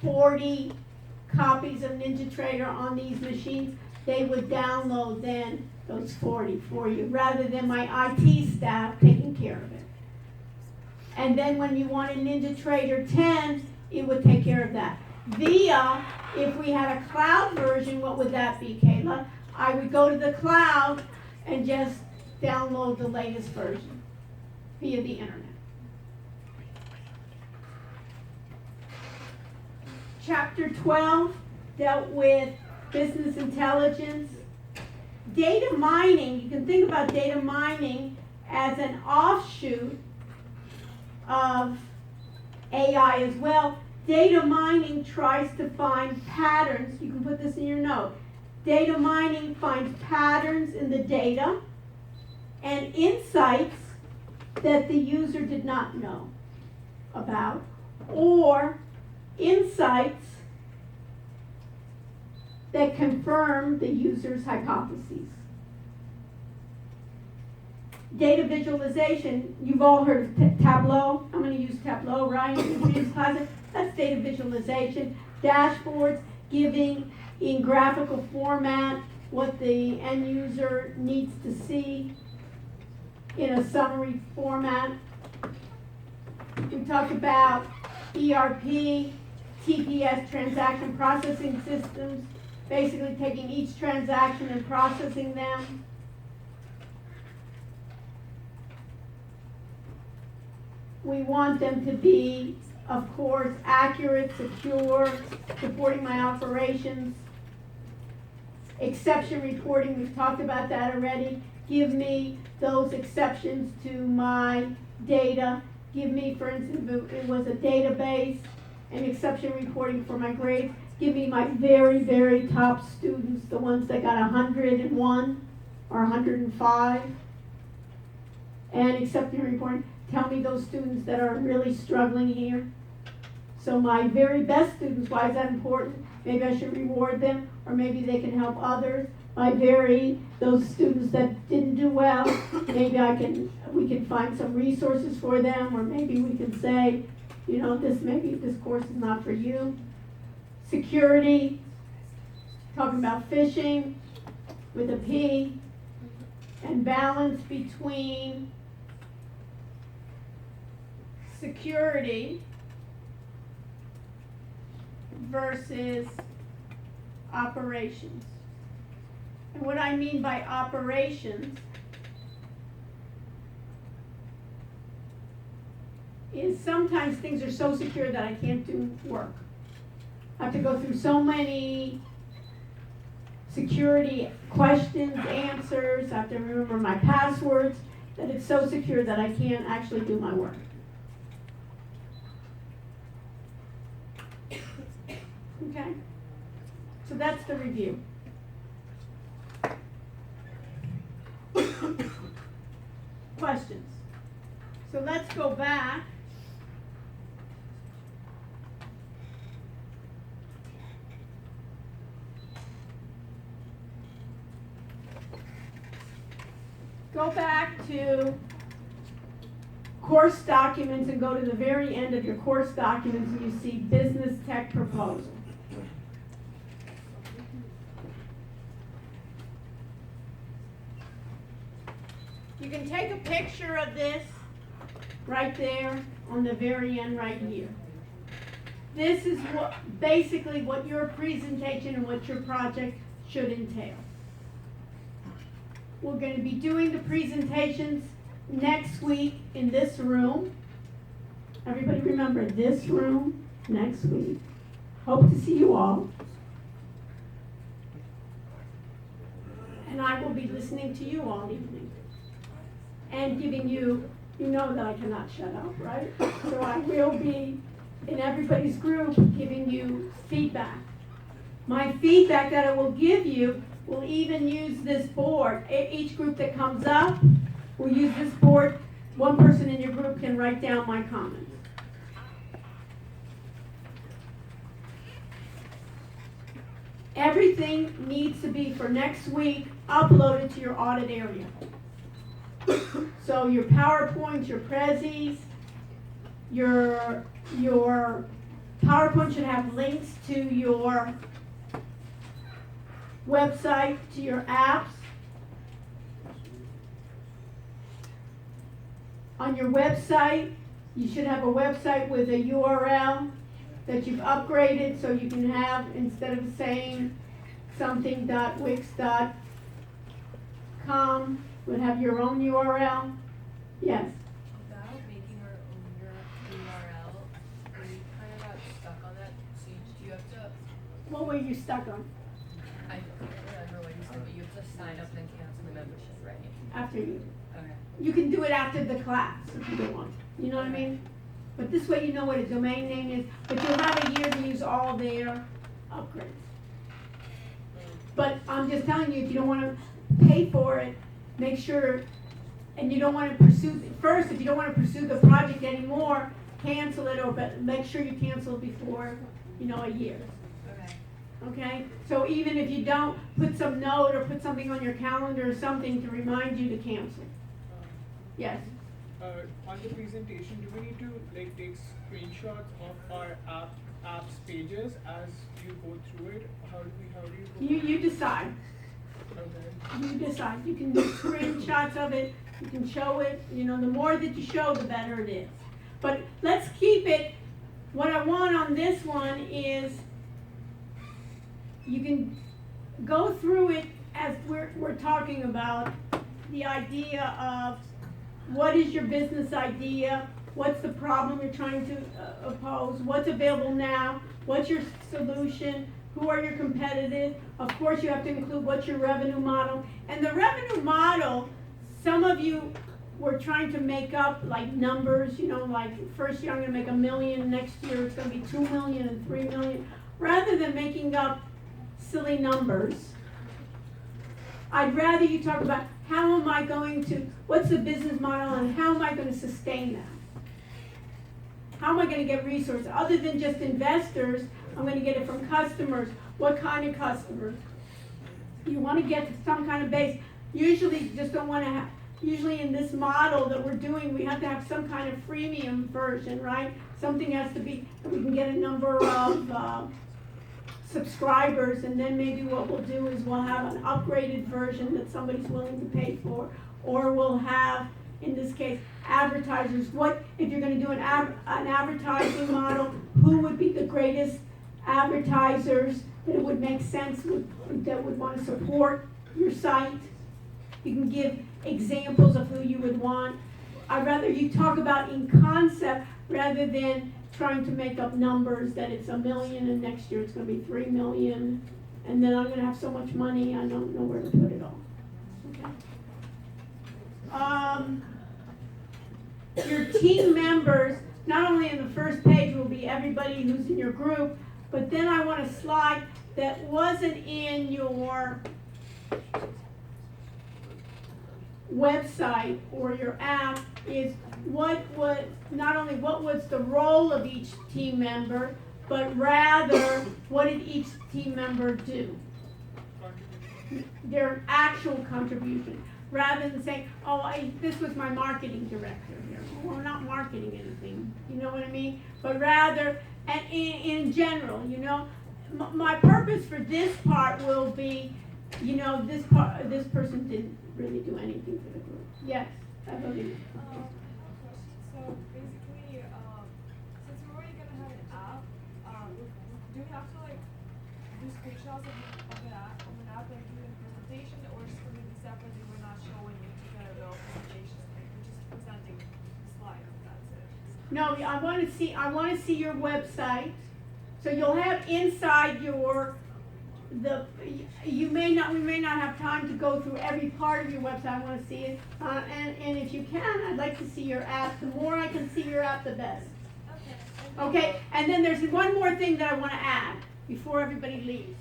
40 copies of NinjaTrader on these machines. They would download then those 40 for you, rather than my IT staff taking care of it. And then when you wanted NinjaTrader 10, it would take care of that. Via, if we had a cloud version, what would that be, Kayla? I would go to the cloud and just download the latest version via the internet. Chapter 12 dealt with business intelligence. Data mining, you can think about data mining as an offshoot of AI as well. Data mining tries to find patterns. You can put this in your note. Data mining finds patterns in the data and insights that the user did not know about, or insights that confirm the user's hypotheses. Data visualization, you've all heard of Tableau. I'm going to use Tableau, right? In previous classes. That's data visualization. Dashboards giving in graphical format what the end user needs to see in a summary format. We talked about ERP, TPS, transaction processing systems, basically taking each transaction and processing them. We want them to be, of course, accurate, secure, supporting my operations. Exception reporting, we've talked about that already. Give me those exceptions to my data. Give me, for instance, if it was a database, an exception reporting for my grades. Give me my very, very top students, the ones that got 101 or 105. And exception reporting, tell me those students that are really struggling here. So my very best students, why is that important? Maybe I should reward them, or maybe they can help others. Those students that didn't do well, maybe we can find some resources for them, or maybe we can say, you know, maybe this course is not for you. Security, talking about phishing with a P, and balance between security versus operations. And what I mean by operations is sometimes things are so secure that I can't do work. I have to go through so many security questions, answers, I have to remember my passwords, that it's so secure that I can't actually do my work. Okay? So that's the review. Questions? So let's go back. Go back to course documents and go to the very end of your course documents and you see business tech proposal. You can take a picture of this right there on the very end right here. This is basically what your presentation and what your project should entail. We're going to be doing the presentations next week in this room. Everybody remember, this room next week. Hope to see you all. And I will be listening to you all evening. And giving you, you know that I cannot shut up, right? So I will be in everybody's group giving you feedback. My feedback that I will give you We'll even use this board. Each group that comes up, we'll use this board. One person in your group can write down my comments. Everything needs to be for next week uploaded to your audit area. So your PowerPoints, your Prezis, your PowerPoint should have links to your website, to your apps. On your website, you should have a website with a URL that you've upgraded so you can have, instead of saying something.wix.com, would have your own URL. Yes. About making our own URL, we kind of got stuck on that. So do you have to, What were you stuck on I can't remember what you said, but you have to sign up and cancel the membership, right? after you? Okay. You can do it after the class if you don't want. You know what I mean? But this way you know what a domain name is, but you'll have a year to use all their upgrades. But I'm just telling you, if you don't wanna pay for it, make sure, and you don't wanna pursue, first, if you don't wanna pursue the project anymore, cancel it, or but make sure you cancel it before, a year. Okay. Okay, so even if you don't, put some note or put something on your calendar or something to remind you to cancel. Yes, On the presentation, do we need to take screenshots of our apps pages as you go through it? How do you go? you decide, Okay. you decide, you can do screenshots of it, you can show it, the more that you show, the better it is. But let's keep it, what I want on this one is, you can go through it as we're talking about the idea of what is your business idea, what's the problem you're trying to oppose, what's available now, what's your solution, who are your competitive, of course you have to include what's your revenue model. And the revenue model, some of you were trying to make up like numbers, like first year I'm gonna make $1 million, next year it's gonna be 2 million and 3 million, rather than making up silly numbers. I'd rather you talk about how am I going to, what's the business model and how am I gonna sustain that? How am I gonna get resources? Other than just investors, I'm gonna get it from customers. What kind of customers? You wanna get some kind of base. Usually you just don't wanna have, usually in this model that we're doing, we have to have some kind of freemium version, right? Something has to be, that we can get a number of subscribers, and then maybe what we'll do is we'll have an upgraded version that somebody's willing to pay for, or we'll have, in this case, advertisers. What, if you're gonna do an advertising model, who would be the greatest advertisers that it would make sense that would wanna support your site? You can give examples of who you would want. I'd rather you talk about in concept rather than trying to make up numbers that it's $1 million and next year it's gonna be 3 million, and then I'm gonna have so much money I don't know where to put it all. Okay. Your team members, not only in the first page will be everybody who's in your group, but then I want a slide that wasn't in your website or your app, is not only what was the role of each team member, but rather what did each team member do? Their actual contribution, rather than saying, this was my marketing director here. Well, we're not marketing anything, you know what I mean? But rather, and in general, my purpose for this part will be, this person didn't really do anything for the group. Yes, I believe. So basically, since we're already gonna have an app, do we have to do screenshots of an app and do it in presentation, or is it gonna be separately? We're not showing it together the presentation. We're just presenting the slide. That's it. No, I want to see your website. So you'll have inside we may not have time to go through every part of your website. I want to see it, and if you can, I'd like to see your app. The more I can see your app, the best. Okay, and then there's one more thing that I want to add before everybody leaves.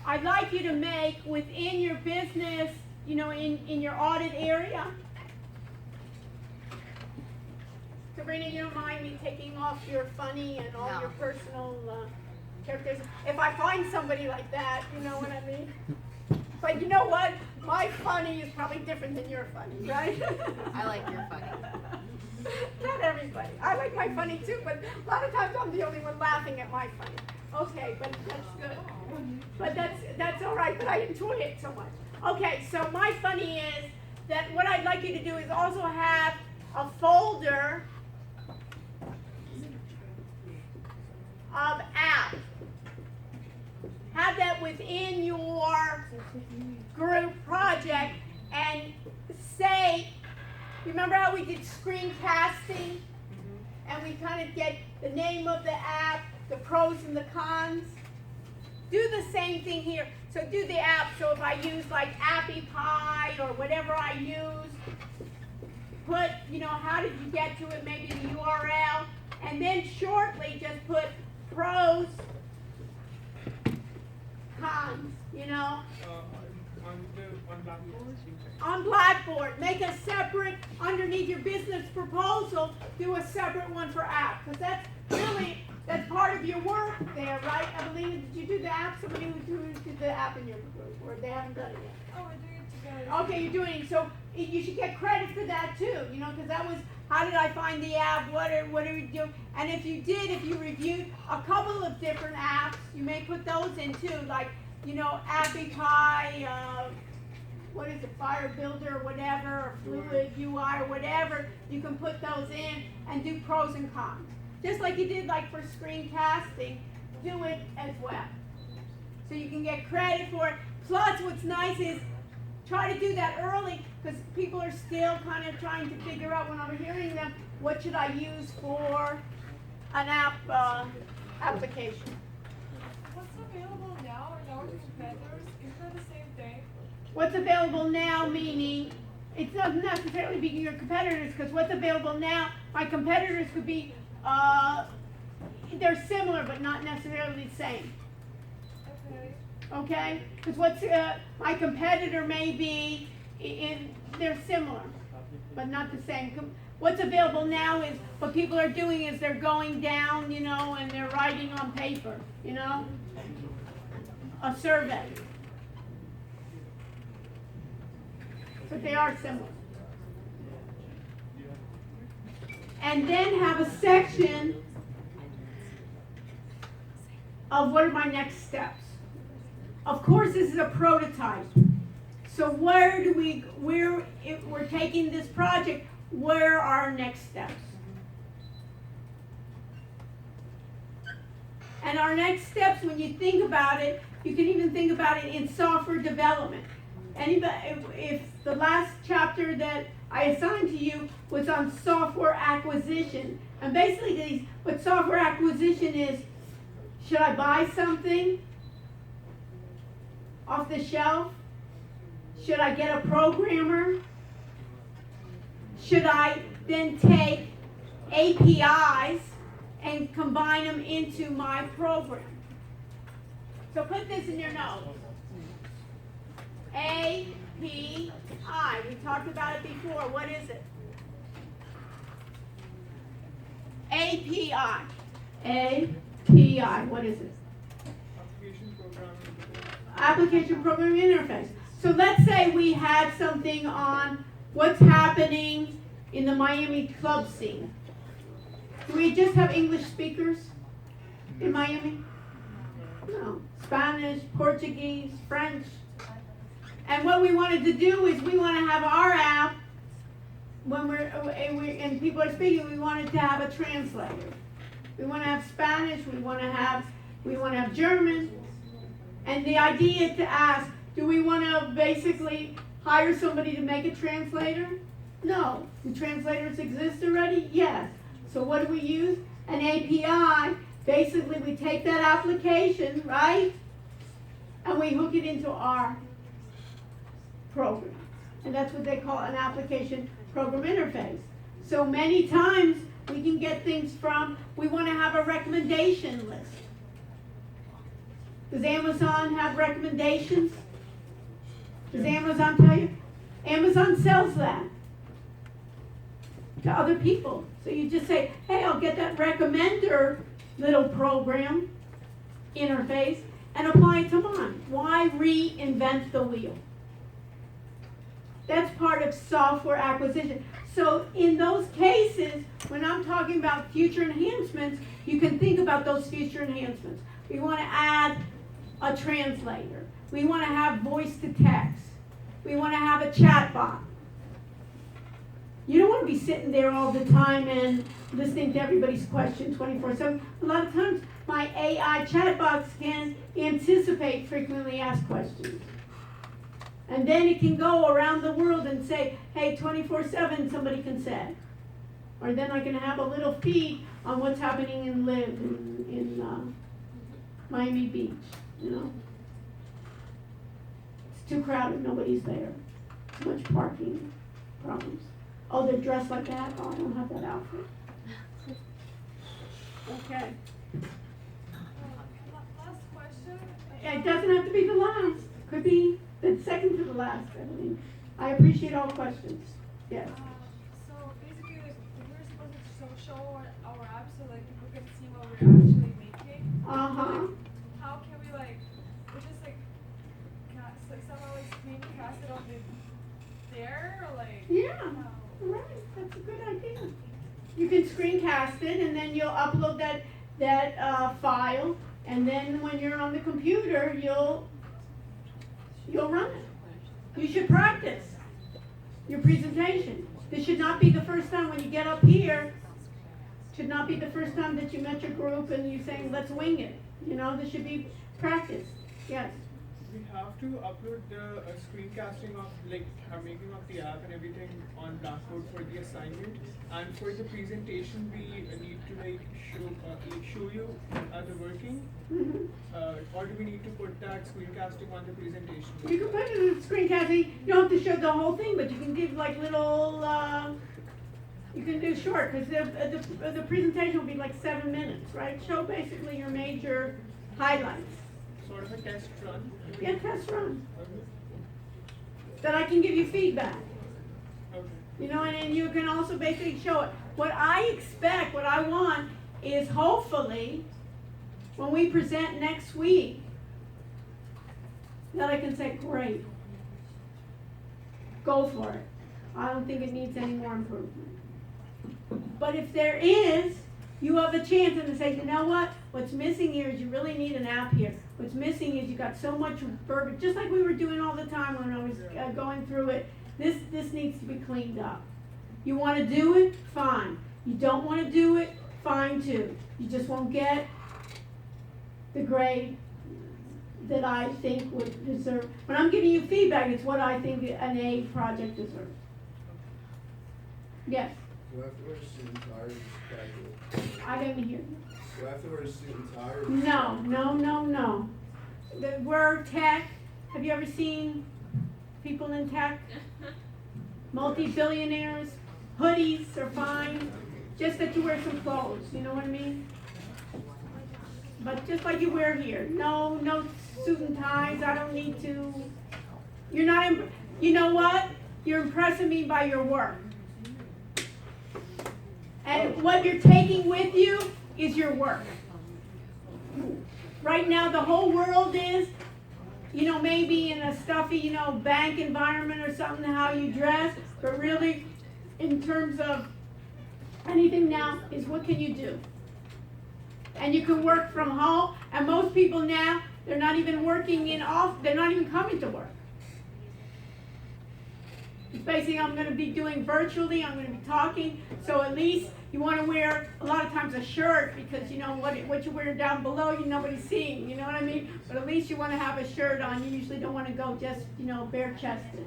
I'd like you to make within your business, you know, in your audit area. Sabrina, you don't mind me taking off your funny and all No. your personal characters? If I find somebody like that, you know what I mean? But you know what? My funny is probably different than your funny, right? I like your funny. Not everybody. I like my funny too, but a lot of times I'm the only one laughing at my funny. Okay, but that's good. But that's all right, but I enjoy it so much. Okay, so my funny is that what I'd like you to do is also have a folder of apps. Have that within your group project and say, remember how we did screencasting? And we kind of get the name of the app, the pros and the cons. Do the same thing here. So do the app. So if I use like AppyPie or whatever I use, put, you know, how did you get to it, maybe the URL, and then shortly just put pros, cons, you know. On Blackboard? On Blackboard, make a separate, underneath your business proposal, do a separate one for app, because that's part of your work there, right? Evelina, did you do the app? Somebody who did the app in your group, or they haven't done it yet? Oh, we're doing it together. Okay, you're doing it, so you should get credit for that too, you know, because that was, how did I find the app, what do we do? And if you reviewed a couple of different apps, you may put those in too, like, you know, AppyPie, what is it, Fire Builder or whatever, or Fluid UI or whatever, you can put those in and do pros and cons. Just like you did like for screencasting, do it as well. So you can get credit for it. Plus what's nice is try to do that early because people are still kind of trying to figure out when I'm hearing them, what should I use for an application. What's available now in our competitors? Is that the same thing? What's available now, meaning it's not necessarily being your competitors, because what's available now, my competitors could be, they're similar but not necessarily the same. Okay. Okay? Because what's my competitor may be, they're similar but not the same. What's available now is what people are doing is they're going down, you know, and they're writing on paper, you know, a survey. But they are similar. And then have a section of what are my next steps. Of course, this is a prototype. So we're taking this project, where are our next steps? And our next steps, when you think about it, you can even think about it in software development. Anybody, if the last chapter that I assigned to you was on software acquisition, and basically what software acquisition is, should I buy something off the shelf? Should I get a programmer? Should I then take APIs and combine them into my program? So put this in your notes. API. We talked about it before. What is it? API. API. What is it? Application Programming Interface. So let's say we had something on what's happening in the Miami club scene. Do we just have English speakers in Miami? No. Spanish, Portuguese, French. And what we wanted to do is we want to have our app, when and people are speaking, we wanted to have a translator. We want to have Spanish, we want to have German. And the idea is to ask, do we want to basically hire somebody to make a translator? No. Do translators exist already? Yes. So what do we use? An API. Basically, we take that application, right? And we hook it into our program. And that's what they call an application program interface. So many times we can get things from, we want to have a recommendation list. Does Amazon have recommendations? Does Amazon tell you? Amazon sells that to other people. So you just say, hey, I'll get that recommender little program interface and apply it to mine. Why reinvent the wheel? That's part of software acquisition. So in those cases, when I'm talking about future enhancements, you can think about those future enhancements. We want to add a translator. We want to have voice to text. We want to have a chat bot. You don't want to be sitting there all the time and listening to everybody's question 24/7. A lot of times, my AI chatbots can anticipate frequently asked questions. And then it can go around the world and say, hey, 24/7 somebody can say. Or then I can have a little feed on what's happening in Miami Beach, you know. It's too crowded, nobody's there. Too much parking problems. Oh, they're dressed like that? Oh, I don't have that outfit. Okay. Last question. It doesn't have to be the last. Could be the second to the last. I mean, I appreciate all questions. Yes. So basically, like, we're supposed to show our app so like people can see what we're actually making. Uh-huh. How can we like, we just like, somehow like screencast it on there or like? Yeah. how? Right. That's a good idea. You can screencast it and then you'll upload that file, and then when you're on the computer, you'll run it. You should practice your presentation. This should not be the first time when you get up here. Should not be the first time that you met your group and you're saying, let's wing it. You know, this should be practice. Yes. We have to upload the screencasting of like making of the app and everything on Blackboard for the assignment, and for the presentation we need to like show you the working, or do we need to put that screencasting on the presentation? You can put it in screencasting. You don't have to show the whole thing, but you can give like little. You can do short because the presentation will be like 7 minutes, right? Show basically your major highlights. Sort of a test run. Yeah, test run. Okay. That I can give you feedback. Okay. You know, and then you can also basically show it. What I expect, what I want is hopefully when we present next week that I can say, great, go for it. I don't think it needs any more improvement. But if there is, you have a chance to say, you know what? What's missing here is you really need an app here. What's missing is you got so much verbiage, just like we were doing all the time when I was going through it. This needs to be cleaned up. You want to do it? Fine. You don't want to do it? Fine too. You just won't get the grade that I think would deserve. When I'm giving you feedback, it's what I think an A project deserves. Yes, Do I have to wear a suit and tie or just casual? I didn't hear you. Do I have to wear a suit and tie or just No. We're tech. Have you ever seen people in tech? Multi-billionaires. Hoodies are fine. Just that you wear some clothes. You know what I mean? But just like you wear here. No suit and ties. I don't need to. You're not. You know what? You're impressing me by your work. And what you're taking with you is your work. Right now, the whole world is, maybe in a stuffy, bank environment or something, how you dress. But really, in terms of anything now, is what can you do? And you can work from home. And most people now, they're not even working in office. They're not even coming to work. It's basically, I'm going to be doing virtually. I'm going to be talking. So at least you want to wear a lot of times a shirt because what you wear down below, nobody's seeing. You know what I mean? But at least you want to have a shirt on. You usually don't want to go just bare chested.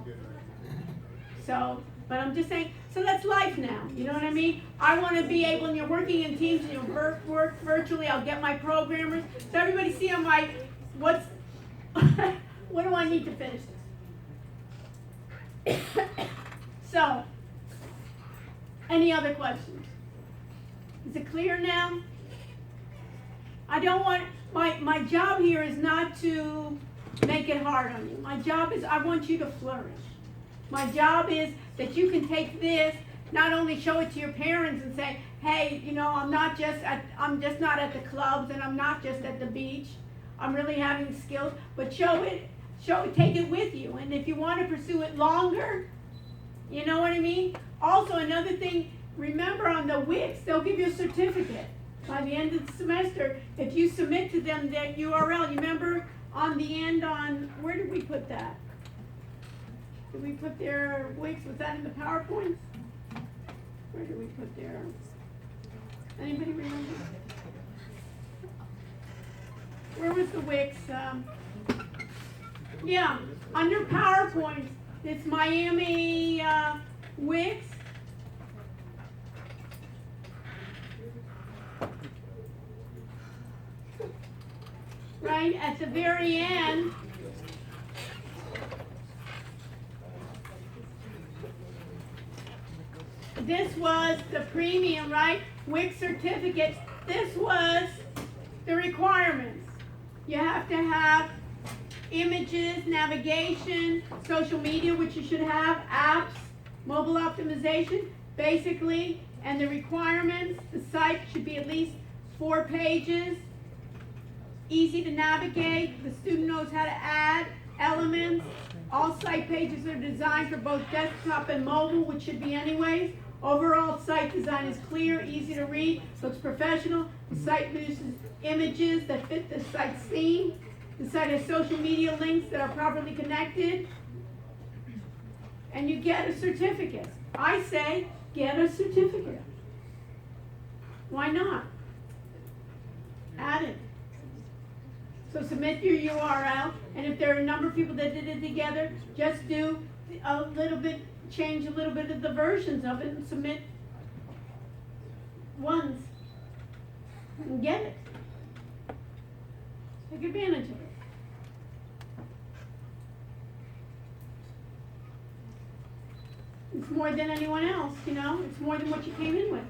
So, but I'm just saying. So that's life now. You know what I mean? I want to be able, and you're working in teams, and you work virtually. I'll get my programmers. So everybody see on my what do I need to finish this? So, any other questions? Is it clear now? I don't want, my job here is not to make it hard on you. My job is, I want you to flourish. My job is that you can take this, not only show it to your parents and say, hey, you know, I'm just not at the clubs and I'm not just at the beach. I'm really having skills, but show it, take it with you. And if you want to pursue it longer, you know what I mean? Also, another thing, remember on the WIX, they'll give you a certificate by the end of the semester if you submit to them that URL. You remember on the end where did we put that? Did we put their WIX, was that in the PowerPoint? Where did we put their, anybody remember? Where was the WIX? Yeah, under PowerPoint, it's Miami WIX. Right, at the very end, this was the premium, right? WIC certificate. This was the requirements. You have to have images, navigation, social media, which you should have, apps, mobile optimization, basically, and the requirements. The site should be at least 4 pages. Easy to navigate, the student knows how to add elements. All site pages are designed for both desktop and mobile, which should be anyways. Overall site design is clear, easy to read, looks professional. The site uses images that fit the site's theme. The site has social media links that are properly connected. And you get a certificate. I say, get a certificate. Why not? Add it. So submit your URL, and if there are a number of people that did it together, just do a little bit, change a little bit of the versions of it and submit ones and get it. Take advantage of it. It's more than anyone else, you know, it's more than what you came in with.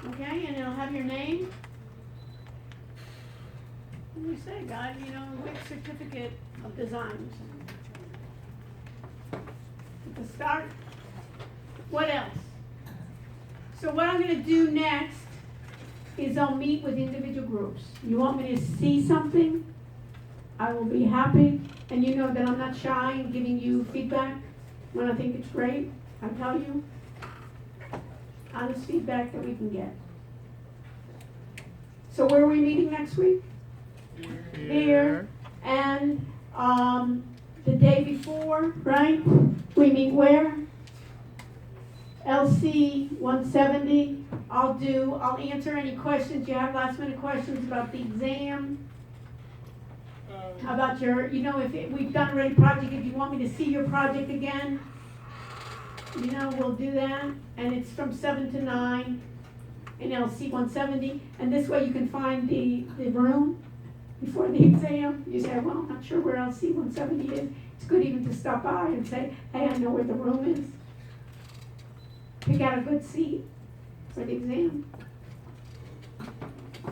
Okay, and it'll have your name. What do you say, God? You know, WIC certificate of design. At the start. What else? So what I'm going to do next is I'll meet with individual groups. You want me to see something? I will be happy. And you know that I'm not shy in giving you feedback when I think it's great. I tell you. Honest feedback that we can get. So where are we meeting next week? Here. And the day before, right? We meet where? LC 170. I'll answer any questions you have, last minute questions about the exam. About your, you know, we've done already project, if you want me to see your project again, you know, we'll do that. And it's from 7 to 9 in LC 170. And this way you can find the room before the exam. You say, well, I'm not sure where LC 170 is. It's good even to stop by and say, hey, I know where the room is. Pick out a good seat for the exam.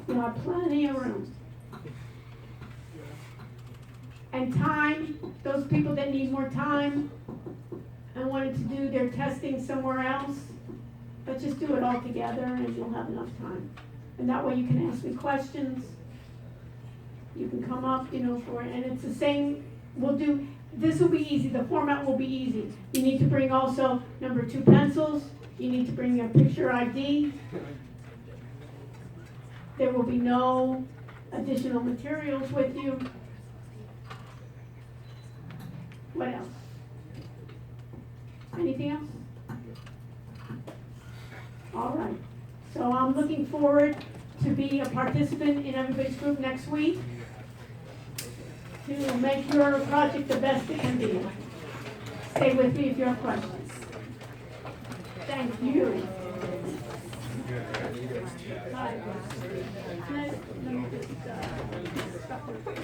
You'll have plenty of room. And time, those people that need more time and wanted to do their testing somewhere else, but just do it all together and you'll have enough time. And that way you can ask me questions. You can come up, you know, for it. And it's the same, this will be easy. The format will be easy. You need to bring also number 2 pencils. You need to bring your picture ID. There will be no additional materials with you. What else? Anything else? All right. So I'm looking forward to be a participant in everybody's group next week to make your project the best it can be. Stay with me if you have questions. Thank you. Bye. Let me just stop recording.